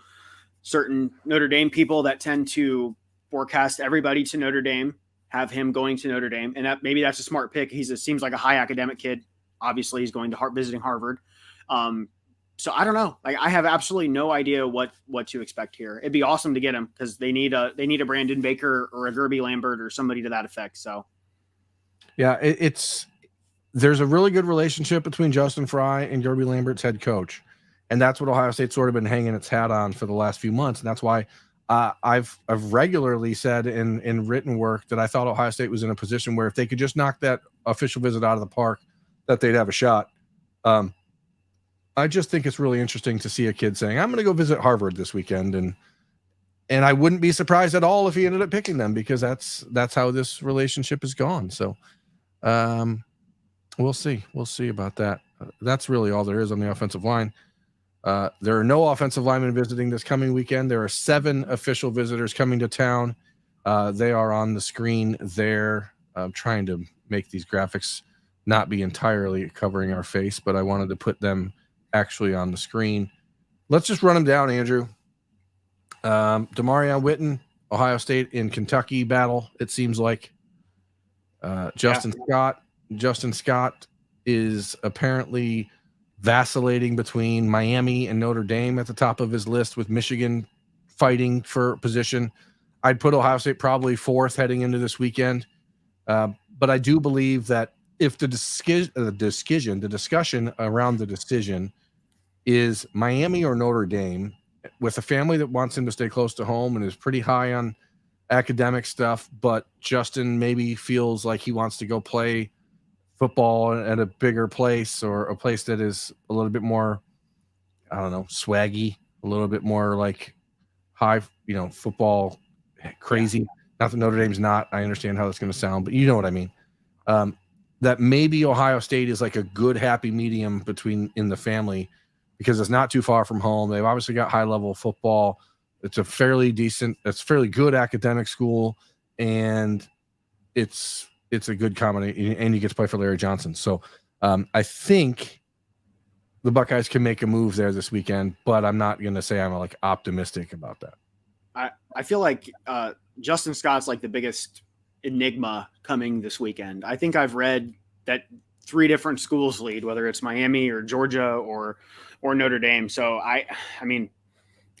certain Notre Dame people that tend to forecast everybody to Notre Dame, have him going to Notre Dame, and maybe that's a smart pick. Seems like a high academic kid. Obviously, he's going to visiting Harvard. So I don't know. Like, I have absolutely no idea what to expect here. It'd be awesome to get him because they need a Brandon Baker or a Gerby Lambert or somebody to that effect. So. Yeah, there's a really good relationship between Justin Fry and Gerby Lambert's head coach, and that's what Ohio State's sort of been hanging its hat on for the last few months, and that's why I've regularly said in written work that I thought Ohio State was in a position where if they could just knock that official visit out of the park, that they'd have a shot. I just think it's really interesting to see a kid saying, "I'm going to go visit Harvard this weekend," and I wouldn't be surprised at all if he ended up picking them because that's how this relationship has gone. So. We'll see about that. That's really all there is on the offensive line. There are no offensive linemen visiting this coming weekend. There are 7 official visitors coming to town. They are on the screen there. I'm trying to make these graphics not be entirely covering our face, but I wanted to put them actually on the screen. Let's just run them down, Andrew. Demarion Witten, Ohio State in Kentucky battle, it seems like. Justin Scott is apparently vacillating between Miami and Notre Dame at the top of his list, with Michigan fighting for position. I'd put Ohio State probably 4th heading into this weekend. But I do believe that if the discussion around the decision is Miami or Notre Dame, with a family that wants him to stay close to home and is pretty high on academic stuff, but Justin maybe feels like he wants to go play football at a bigger place or a place that is a little bit more, I don't know, swaggy, a little bit more like high, football crazy. Not that Notre Dame's not. I understand how that's going to sound, but you know what I mean. That maybe Ohio State is like a good happy medium in the family because it's not too far from home. They've obviously got high level football. It's a fairly good academic school, and it's a good combination, and you get to play for Larry Johnson. So I think the Buckeyes can make a move there this weekend, but I'm not going to say I'm like optimistic about that. I feel like Justin Scott's like the biggest enigma coming this weekend. I think I've read that 3 different schools lead, whether it's Miami or Georgia or Notre Dame. So I mean,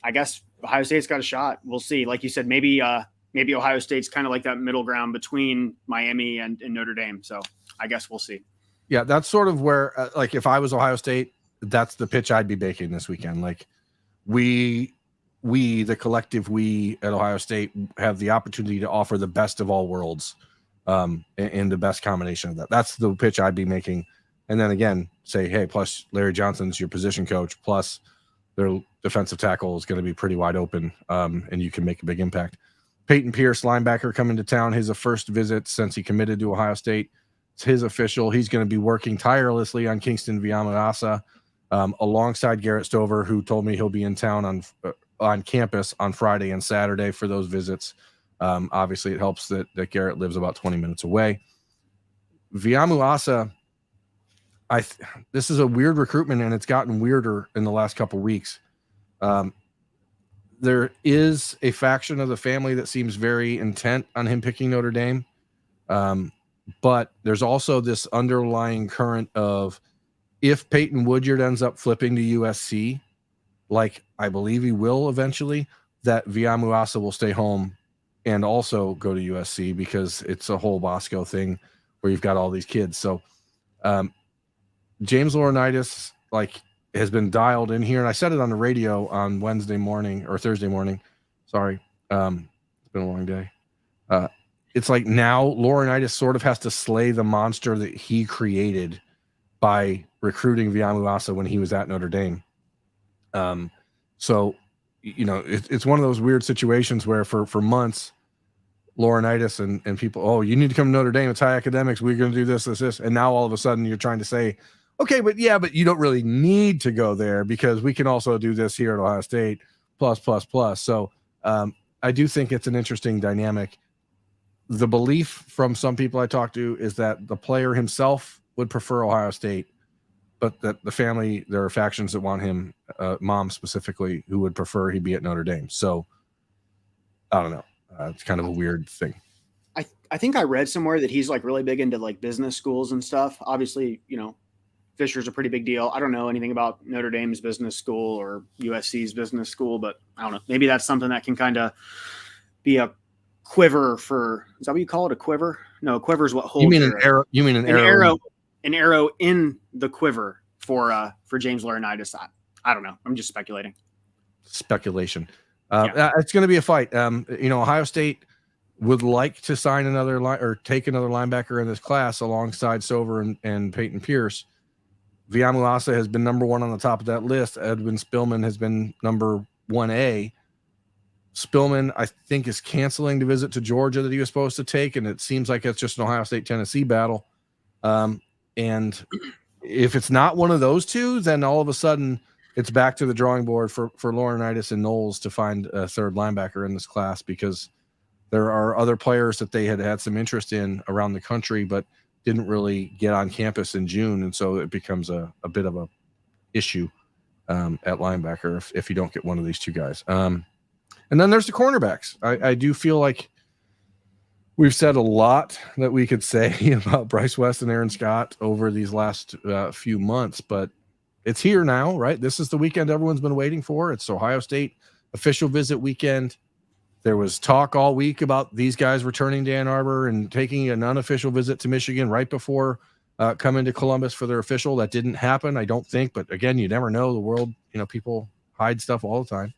I guess Ohio State's got a shot. We'll see. Like you said, maybe Ohio State's kind of like that middle ground between Miami and Notre Dame. So I guess we'll see. Yeah, that's sort of where, like, if I was Ohio State, that's the pitch I'd be making this weekend. Like, we, the collective we at Ohio State, have the opportunity to offer the best of all worlds, and the best combination of that. That's the pitch I'd be making. And then again, say, hey, plus Larry Johnson's your position coach, plus their defensive tackle is going to be pretty wide open, and you can make a big impact. Peyton Pierce, linebacker, coming to town. His first visit since he committed to Ohio State. It's his official. He's going to be working tirelessly on Kingston Viamasa, alongside Garrett Stover, who told me he'll be in town on campus on Friday and Saturday for those visits. Obviously, it helps that Garrett lives about 20 minutes away. Viamasa, this is a weird recruitment, and it's gotten weirder in the last couple weeks. There is a faction of the family that seems very intent on him picking Notre Dame. But there's also this underlying current of, if Peyton Woodyard ends up flipping to USC, like I believe he will eventually, that Viamuasa will stay home and also go to USC, because it's a whole Bosco thing where you've got all these kids. So James Laurinaitis has been dialed in here, and I said it on the radio on Thursday morning. Sorry. It's been a long day. It's like now Laurinaitis sort of has to slay the monster that he created by recruiting Viamuasa when he was at Notre Dame. So, it's one of those weird situations where for months, Laurinaitis and people, oh, you need to come to Notre Dame. It's high academics. We're going to do this. And now all of a sudden you're trying to say, okay, but you don't really need to go there because we can also do this here at Ohio State, plus. So I do think it's an interesting dynamic. The belief from some people I talked to is that the player himself would prefer Ohio State, but that the family, there are factions that want him, mom specifically, who would prefer he be at Notre Dame. So I don't know. It's kind of a weird thing. I think I read somewhere that he's like really big into like business schools and stuff. Obviously, Fisher's a pretty big deal. I don't know anything about Notre Dame's business school or USC's business school, but I don't know. Maybe that's something that can kind of be a quiver for, is that what you call it? A quiver? No, a quiver is what holds. You mean an arrow? You mean an arrow? An arrow in the quiver for James Laurinaitis. I don't know. I'm just speculating. Speculation. It's going to be a fight. Ohio State would like to sign take another linebacker in this class alongside Sover and Peyton Pierce. Viamuasa has been number one on the top of that list. Edwin Spillman has been number 1A. Spillman, I think, is canceling the visit to Georgia that he was supposed to take, and it seems like it's just an Ohio State-Tennessee battle. And if it's not one of those two, then all of a sudden it's back to the drawing board for Laurinaitis and Knowles to find a third linebacker in this class, because there are other players that they had some interest in around the country, but didn't really get on campus in June. And so it becomes a bit of a issue at linebacker if you don't get one of these two guys. And then there's the cornerbacks. I do feel like we've said a lot that we could say about Bryce West and Aaron Scott over these last few months, but it's here now, right? This is the weekend everyone's been waiting for. It's Ohio State official visit weekend. There was talk all week about these guys returning to Ann Arbor and taking an unofficial visit to Michigan right before coming to Columbus for their official. That didn't happen, I don't think. But again, you never know. The world, people hide stuff all the time.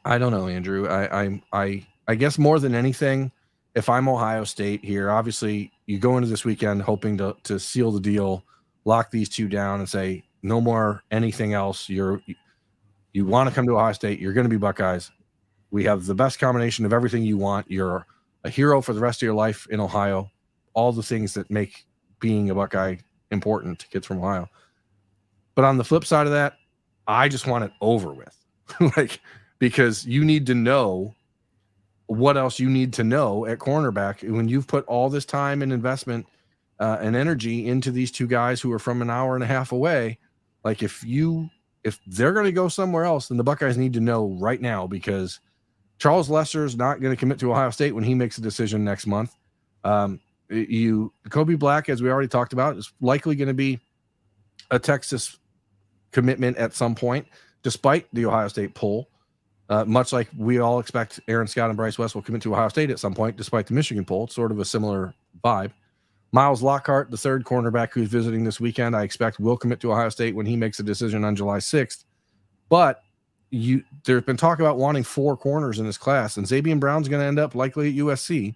I don't know, Andrew. I guess more than anything, if I'm Ohio State here, obviously you go into this weekend hoping to seal the deal, lock these two down, and say no more anything else. You want to come to Ohio State, you're going to be Buckeyes. We have the best combination of everything you want. You're a hero for the rest of your life in Ohio. All the things that make being a Buckeye important to kids from Ohio. But on the flip side of that, I just want it over with. Because you need to know what else you need to know at cornerback when you've put all this time and investment and energy into these two guys who are from an hour and a half away. Like if they're going to go somewhere else, then the Buckeyes need to know right now, because Charles Lesser is not going to commit to Ohio State when he makes a decision next month. Kobe Black, as we already talked about, is likely going to be a Texas commitment at some point, despite the Ohio State poll. Much like we all expect Aaron Scott and Bryce West will commit to Ohio State at some point, despite the Michigan poll. It's sort of a similar vibe. Miles Lockhart, the third cornerback who's visiting this weekend, I expect will commit to Ohio State when he makes a decision on July 6th. But there's been talk about wanting 4 corners in this class, and Zabian Brown's going to end up likely at USC.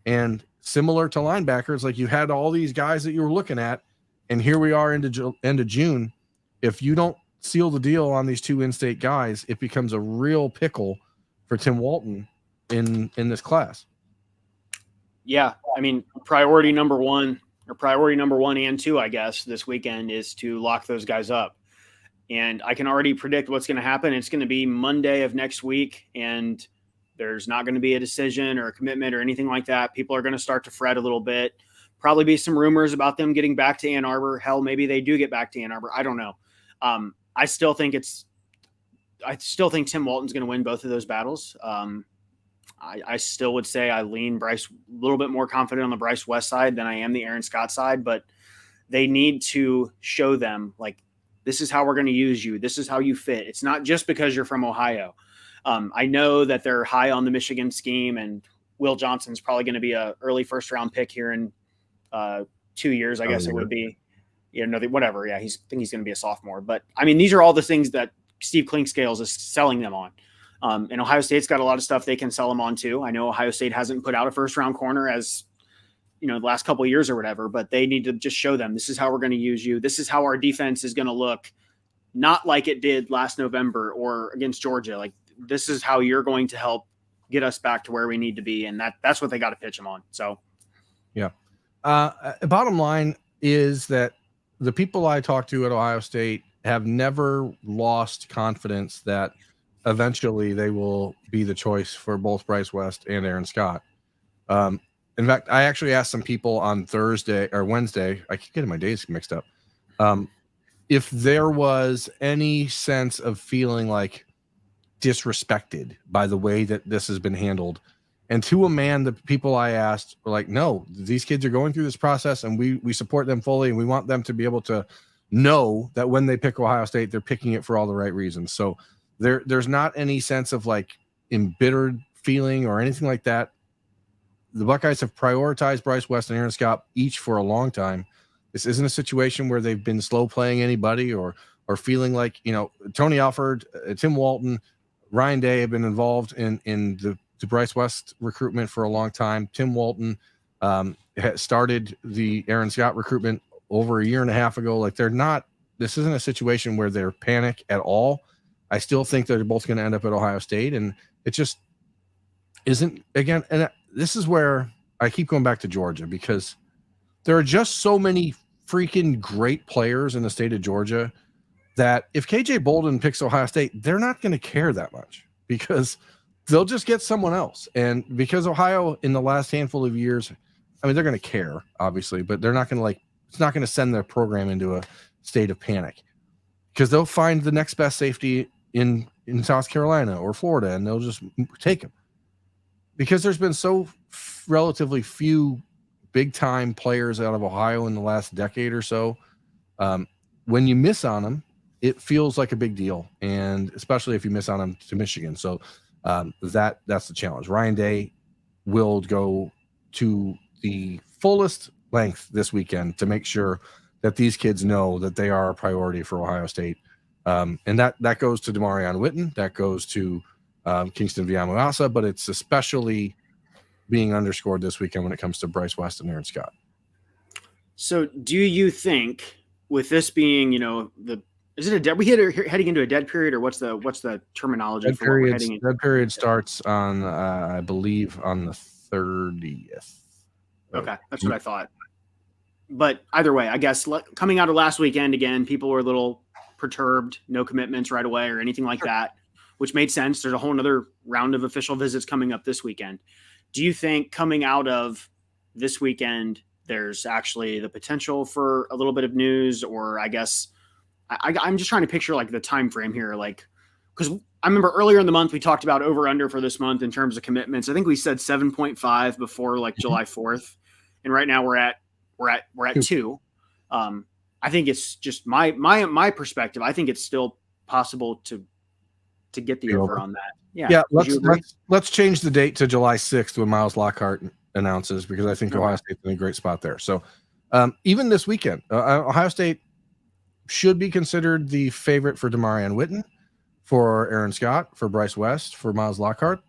And similar to linebackers, like you had all these guys that you were looking at, and here we are into end of June. If you don't seal the deal on these 2 in-state guys, it becomes a real pickle for Tim Walton in this class. Yeah, I mean, priority number one and 2, I guess, this weekend is to lock those guys up. And I can already predict what's going to happen. It's going to be Monday of next week, and there's not going to be a decision or a commitment or anything like that. People are going to start to fret a little bit. Probably be some rumors about them getting back to Ann Arbor. Hell, maybe they do get back to Ann Arbor. I don't know. I still think Tim Walton's going to win both of those battles. I still would say I lean Bryce a little bit more confident on the Bryce West side than I am the Aaron Scott side, but they need to show them, like, this is how we're going to use you. This is how you fit. It's not just because you're from Ohio. I know that they're high on the Michigan scheme, and Will Johnson's probably going to be an early first-round pick here in 2 years, I guess it would be. Whatever. Yeah, I think he's going to be a sophomore. But, I mean, these are all the things that Steve Clinkscales is selling them on. And Ohio State's got a lot of stuff they can sell them on too. I know Ohio State hasn't put out a first-round corner as the last couple of years or whatever, but they need to just show them this is how we're going to use you. This is how our defense is going to look, not like it did last November or against Georgia. Like, this is how you're going to help get us back to where we need to be. And that's what they got to pitch him on. So, yeah. Bottom line is that the people I talked to at Ohio State have never lost confidence that eventually they will be the choice for both Bryce West and Aaron Scott. In fact, I actually asked some people on Thursday or Wednesday, I keep getting my days mixed up, if there was any sense of feeling like disrespected by the way that this has been handled. And to a man, the people I asked were like, no, these kids are going through this process and we support them fully. And we want them to be able to know that when they pick Ohio State, they're picking it for all the right reasons. So there's not any sense of like embittered feeling or anything like that. The Buckeyes have prioritized Bryce West and Aaron Scott each for a long time. This isn't a situation where they've been slow playing anybody or feeling like, Tony Alford, Tim Walton, Ryan Day have been involved in the Bryce West recruitment for a long time. Tim Walton started the Aaron Scott recruitment over a year and a half ago. Like this isn't a situation where they're panic at all. I still think they're both going to end up at Ohio State. And it just isn't, again, and this is where I keep going back to Georgia, because there are just so many freaking great players in the state of Georgia that if KJ Bolden picks Ohio State, they're not going to care that much because they'll just get someone else. And because Ohio in the last handful of years, I mean, they're going to care, obviously, but they're not going to it's not going to send their program into a state of panic because they'll find the next best safety in South Carolina or Florida, and they'll just take him because there's been so relatively few big time players out of Ohio in the last decade or so. When you miss on them, it feels like a big deal, and especially if you miss on them to Michigan. So that's the challenge. Ryan Day will go to the fullest length this weekend to make sure that these kids know that they are a priority for Ohio State. And that goes to Demarion Witten, that goes to Kingston Viamuasa, but it's especially being underscored this weekend when it comes to Bryce West and Aaron Scott. So do you think with this being, is it are we heading into a dead period, or what's the terminology dead for what we're heading into? Dead period starts on, I believe, on the 30th. Okay, that's what I thought. But either way, I guess coming out of last weekend, again, people were a little perturbed, no commitments right away or anything like that, which made sense. There's a whole nother round of official visits coming up this weekend. Do you think coming out of this weekend, there's actually the potential for a little bit of news, or I guess I'm just trying to picture like the time frame here, like, because I remember earlier in the month we talked about over under for this month in terms of commitments. I think we said 7.5 before like July 4th, and right now we're at 2. I think it's just my perspective. I think it's still possible to get the over on that. Yeah. Let's change the date to July 6th when Miles Lockhart announces, because I think Ohio State's in a great spot there. So even this weekend, Ohio State should be considered the favorite for Demarion Witten, for Aaron Scott, for Bryce West, for Miles Lockhart.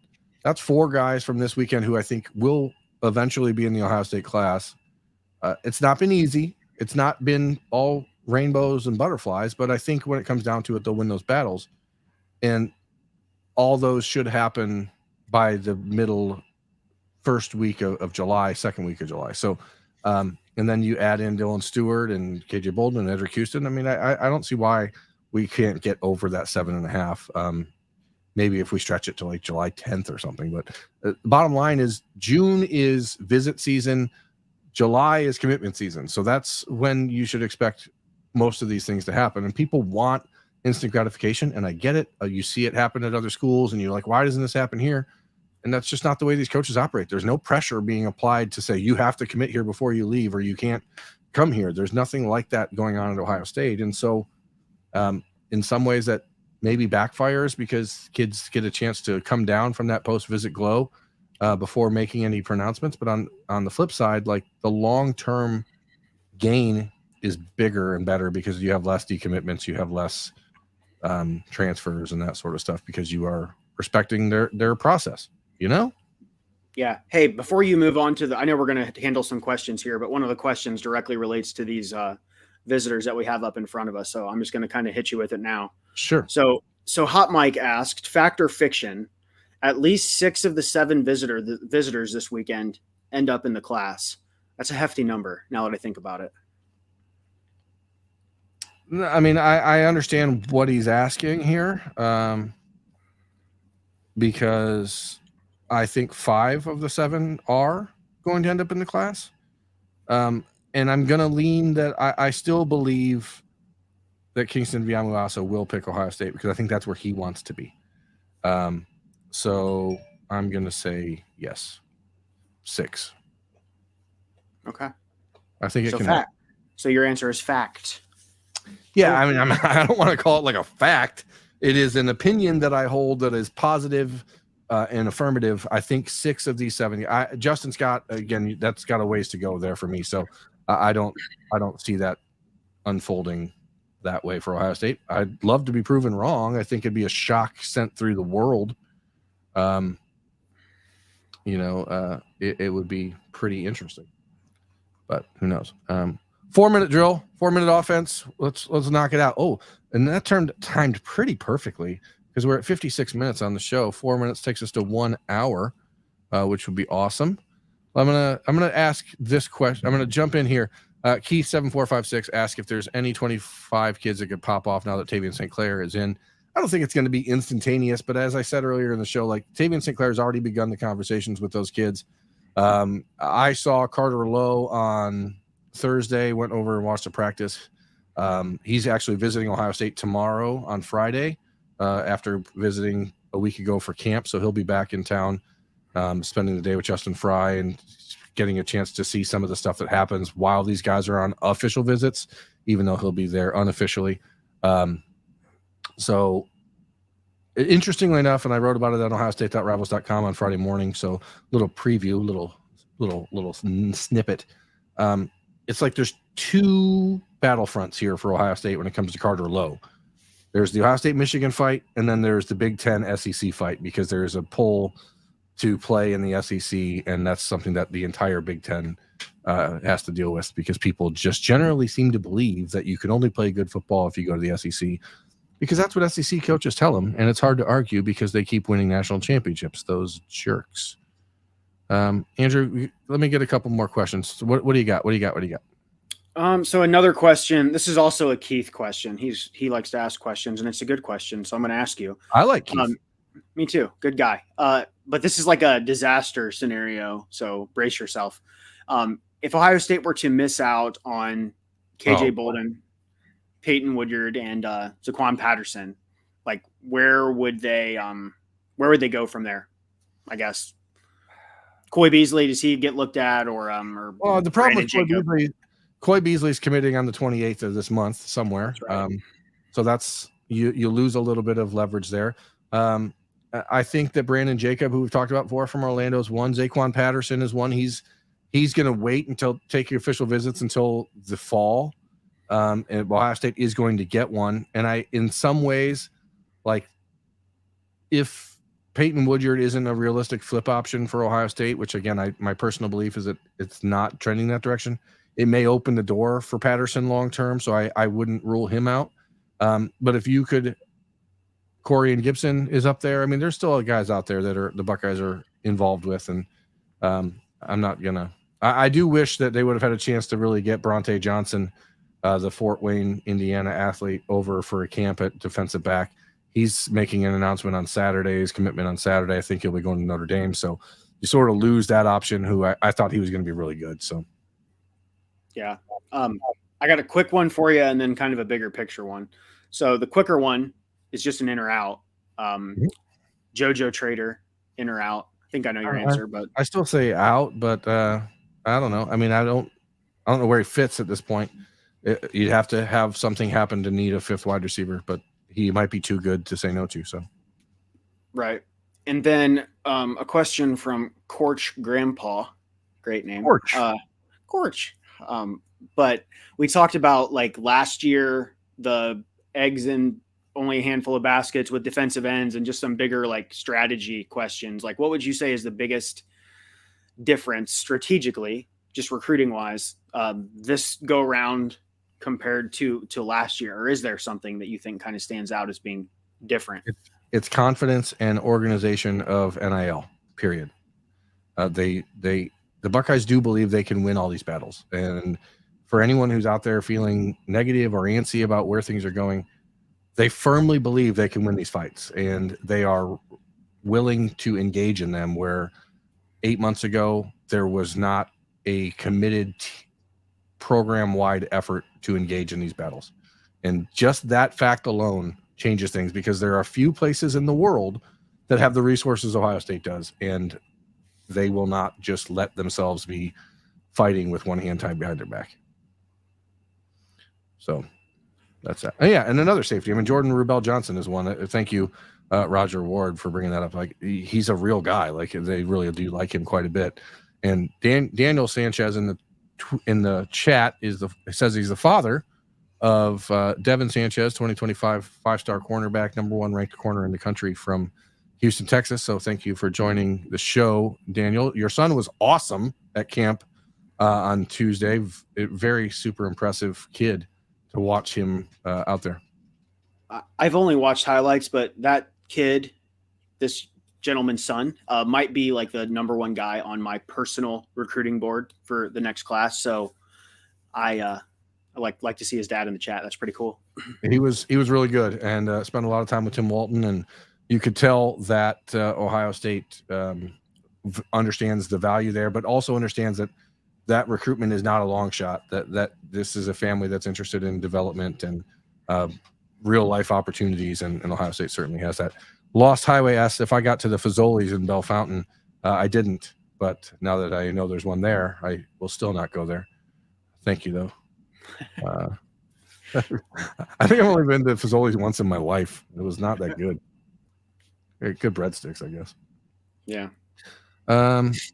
That's 4 guys from this weekend who I think will eventually be in the Ohio State class. It's not been easy. It's not been all rainbows and butterflies, but I think when it comes down to it, they'll win those battles. And all those should happen by the middle first week of July, second week of July. So, and then you add in Dylan Stewart and KJ Bolden and Edric Houston. I mean, I don't see why we can't get over that 7.5. Maybe if we stretch it to like July 10th or something. But the bottom line is June is visit season. July is commitment season. So that's when you should expect most of these things to happen. And people want instant gratification, and I get it. You see it happen at other schools, and you're like, why doesn't this happen here? And that's just not the way these coaches operate. There's no pressure being applied to say you have to commit here before you leave, or you can't come here. There's nothing like that going on at Ohio State. And so in some ways that maybe backfires, because kids get a chance to come down from that post-visit glow before making any pronouncements. But on the flip side, like, the long-term gain is bigger and better because you have less decommitments, you have less transfers and that sort of stuff, because you are respecting their process, Yeah. Hey, before you move on to I know we're going to handle some questions here, but one of the questions directly relates to these visitors that we have up in front of us. So I'm just going to kind of hit you with it now. Sure. So Hot Mike asked, fact or fiction, at least 6 of the 7 visitors this weekend end up in the class. That's a hefty number now that I think about it. I mean, I understand what he's asking here, because I think 5 of the 7 are going to end up in the class. And I'm going to lean that I still believe that Kingston Viamuasa will pick Ohio State because I think that's where he wants to be. So I'm going to say yes, 6. Okay. I think it So can. fact. So your answer is fact. Yeah, I mean, I don't want to call it like a fact. It is an opinion that I hold that is positive and affirmative. I think 6 of these 7. Justin Scott, again, that's got a ways to go there for me. So I don't see that unfolding that way for Ohio State. I'd love to be proven wrong. I think it'd be a shock sent through the world. It would be pretty interesting, but who knows? 4-minute drill, 4-minute offense. Let's knock it out. Oh, and that timed pretty perfectly because we're at 56 minutes on the show. 4 minutes takes us to 1 hour, which would be awesome. I'm gonna ask this question. I'm gonna jump in here. Keith 7456 asked if there's any 25 kids that could pop off now that Tavian St. Clair is in. I don't think it's going to be instantaneous, but as I said earlier in the show, like Tavian St. Clair has already begun the conversations with those kids. I saw Carter Lowe on Thursday, went over and watched the practice. He's actually visiting Ohio State tomorrow on Friday after visiting a week ago for camp. So he'll be back in town, spending the day with Justin Fry and getting a chance to see some of the stuff that happens while these guys are on official visits, even though he'll be there unofficially. So interestingly enough, and I wrote about it on ohiostate.rivals.com on Friday morning. So little preview, little snippet. It's like there's 2 battlefronts here for Ohio State when it comes to Carter Lowe. There's the Ohio State-Michigan fight, and then there's the Big Ten SEC fight because there's a poll to play in the SEC, and that's something that the entire Big Ten has to deal with because people just generally seem to believe that you can only play good football if you go to the SEC because that's what SEC coaches tell them, and it's hard to argue because they keep winning national championships, those jerks. Andrew, let me get a couple more questions. What do you got? So another question. This is also a Keith question. He likes to ask questions, and it's a good question. So I'm going to ask you. I like Keith. Me too. Good guy. But this is like a disaster scenario. So brace yourself. If Ohio State were to miss out on KJ Bolden, Peyton Woodyard, and Zaquan Patterson, like where would they go from there? I guess Coy Beasley, does he get looked at or the problem with Coy Beasley's committing on the 28th of this month somewhere. Right. So that's you lose a little bit of leverage there. I think that Brandon Jacob, who we've talked about before from Orlando, is one. Zaquan Patterson is one. He's going to wait until taking official visits until the fall. And Ohio State is going to get one. And in some ways, like if Peyton Woodyard isn't a realistic flip option for Ohio State, which again, my personal belief is that it's not trending that direction. It may open the door for Patterson long-term. So I wouldn't rule him out. But if you could, Corey and Gibson is up there. I mean, there's still guys out there that the Buckeyes are involved with. And I'm not going to, I do wish that they would have had a chance to really get Bronte Johnson, the Fort Wayne, Indiana athlete, over for a camp at defensive back. He's making an announcement on Saturday, his commitment on Saturday. I think he'll be going to Notre Dame. So you sort of lose that option who I thought he was going to be really good. So, yeah. I got a quick one for you and then kind of a bigger picture one. So the quicker one is just an in or out. JoJo Trader, in or out. I think I know your answer, but I still say out, but I don't know. I mean, I don't know where he fits at this point. You'd have to have something happen to need a 5th wide receiver, but he might be too good to say no to. So, right. And then a question from Corch Grandpa, great name, Corch. But we talked about like last year, the eggs in only a handful of baskets with defensive ends and just some bigger like strategy questions. Like, what would you say is the biggest difference strategically, just recruiting wise, this go round compared to last year? Or is there something that you think kind of stands out as being different? It's confidence and organization of NIL, period. The Buckeyes do believe they can win all these battles. And for anyone who's out there feeling negative or antsy about where things are going, they firmly believe they can win these fights, and they are willing to engage in them, where 8 months ago there was not a committed program-wide effort to engage in these battles. And just that fact alone changes things, because there are a few places in the world that have the resources Ohio State does, and they will not just let themselves be fighting with one hand tied behind their back. So that's that. Yeah, and another safety. I mean, Jordan Rubel Johnson is one. Thank you, Roger Ward, for bringing that up. Like, he's a real guy. Like, they really do like him quite a bit. And Daniel Sanchez in the chat says he's the father of Devin Sanchez, 2025 five-star cornerback, number 1 ranked corner in the country from Houston, Texas. So thank you for joining the show, Daniel. Your son was awesome at camp on Tuesday. Very super impressive kid to watch him out there. I've only watched highlights, but that kid, this gentleman's son, might be like the number 1 guy on my personal recruiting board for the next class. So I like to see his dad in the chat. That's pretty cool. He was really good, and spent a lot of time with Tim Walton, and you could tell that Ohio State understands the value there, but also understands that recruitment is not a long shot, that this is a family that's interested in development and real life opportunities, and Ohio State certainly has that. Lost Highway asked if I got to the Fazoli's in Bell Fountain. I didn't, but now that I know there's one there, I will still not go there. Thank you, though. I think I've only been to Fazoli's once in my life. It was not that good. Good breadsticks, I guess. Yeah.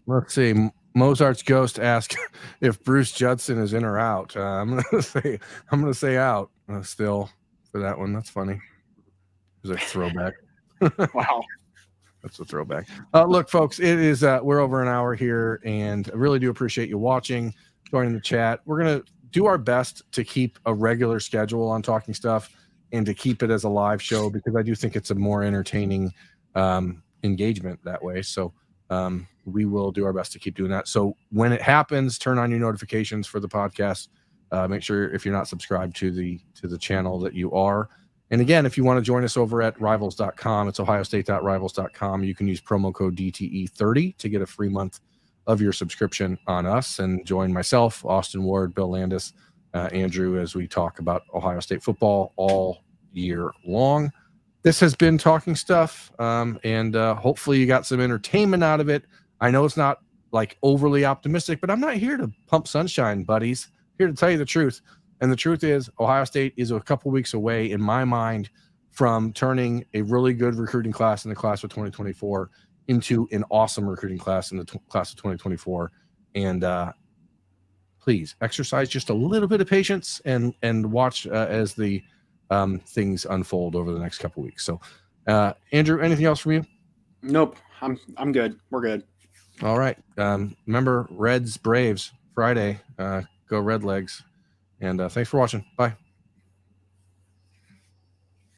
Let's see. Mozart's Ghost asked if Bruce Judson is in or out. I'm gonna say out still for that one. That's funny. It was a throwback. Wow. That's a throwback. Look, folks, it is we're over an hour here, and I really do appreciate you watching, joining the chat. We're gonna do our best to keep a regular schedule on Talking Stuff and to keep it as a live show, because I do think it's a more entertaining engagement that way. So we will do our best to keep doing that. So when it happens, turn on your notifications for the podcast. Make sure, if you're not subscribed to the channel, that you are. And again, if you want to join us over at rivals.com, it's ohiostate.rivals.com. You can use promo code DTE30 to get a free month of your subscription on us, and join myself, Austin Ward, Bill Landis, Andrew, as we talk about Ohio State football all year long. This has been Talking Stuff, and hopefully you got some entertainment out of it. I know it's not like overly optimistic, but I'm not here to pump sunshine, buddies. I'm here to tell you the truth. And the truth is, Ohio State is a couple weeks away, in my mind, from turning a really good recruiting class in the class of 2024 into an awesome recruiting class in the class of 2024. And please exercise just a little bit of patience and watch as the things unfold over the next couple weeks. So, Andrew, anything else from you? Nope. I'm good. We're good. All right. Remember, Reds Braves Friday. Go Red Legs. And thanks for watching. Bye.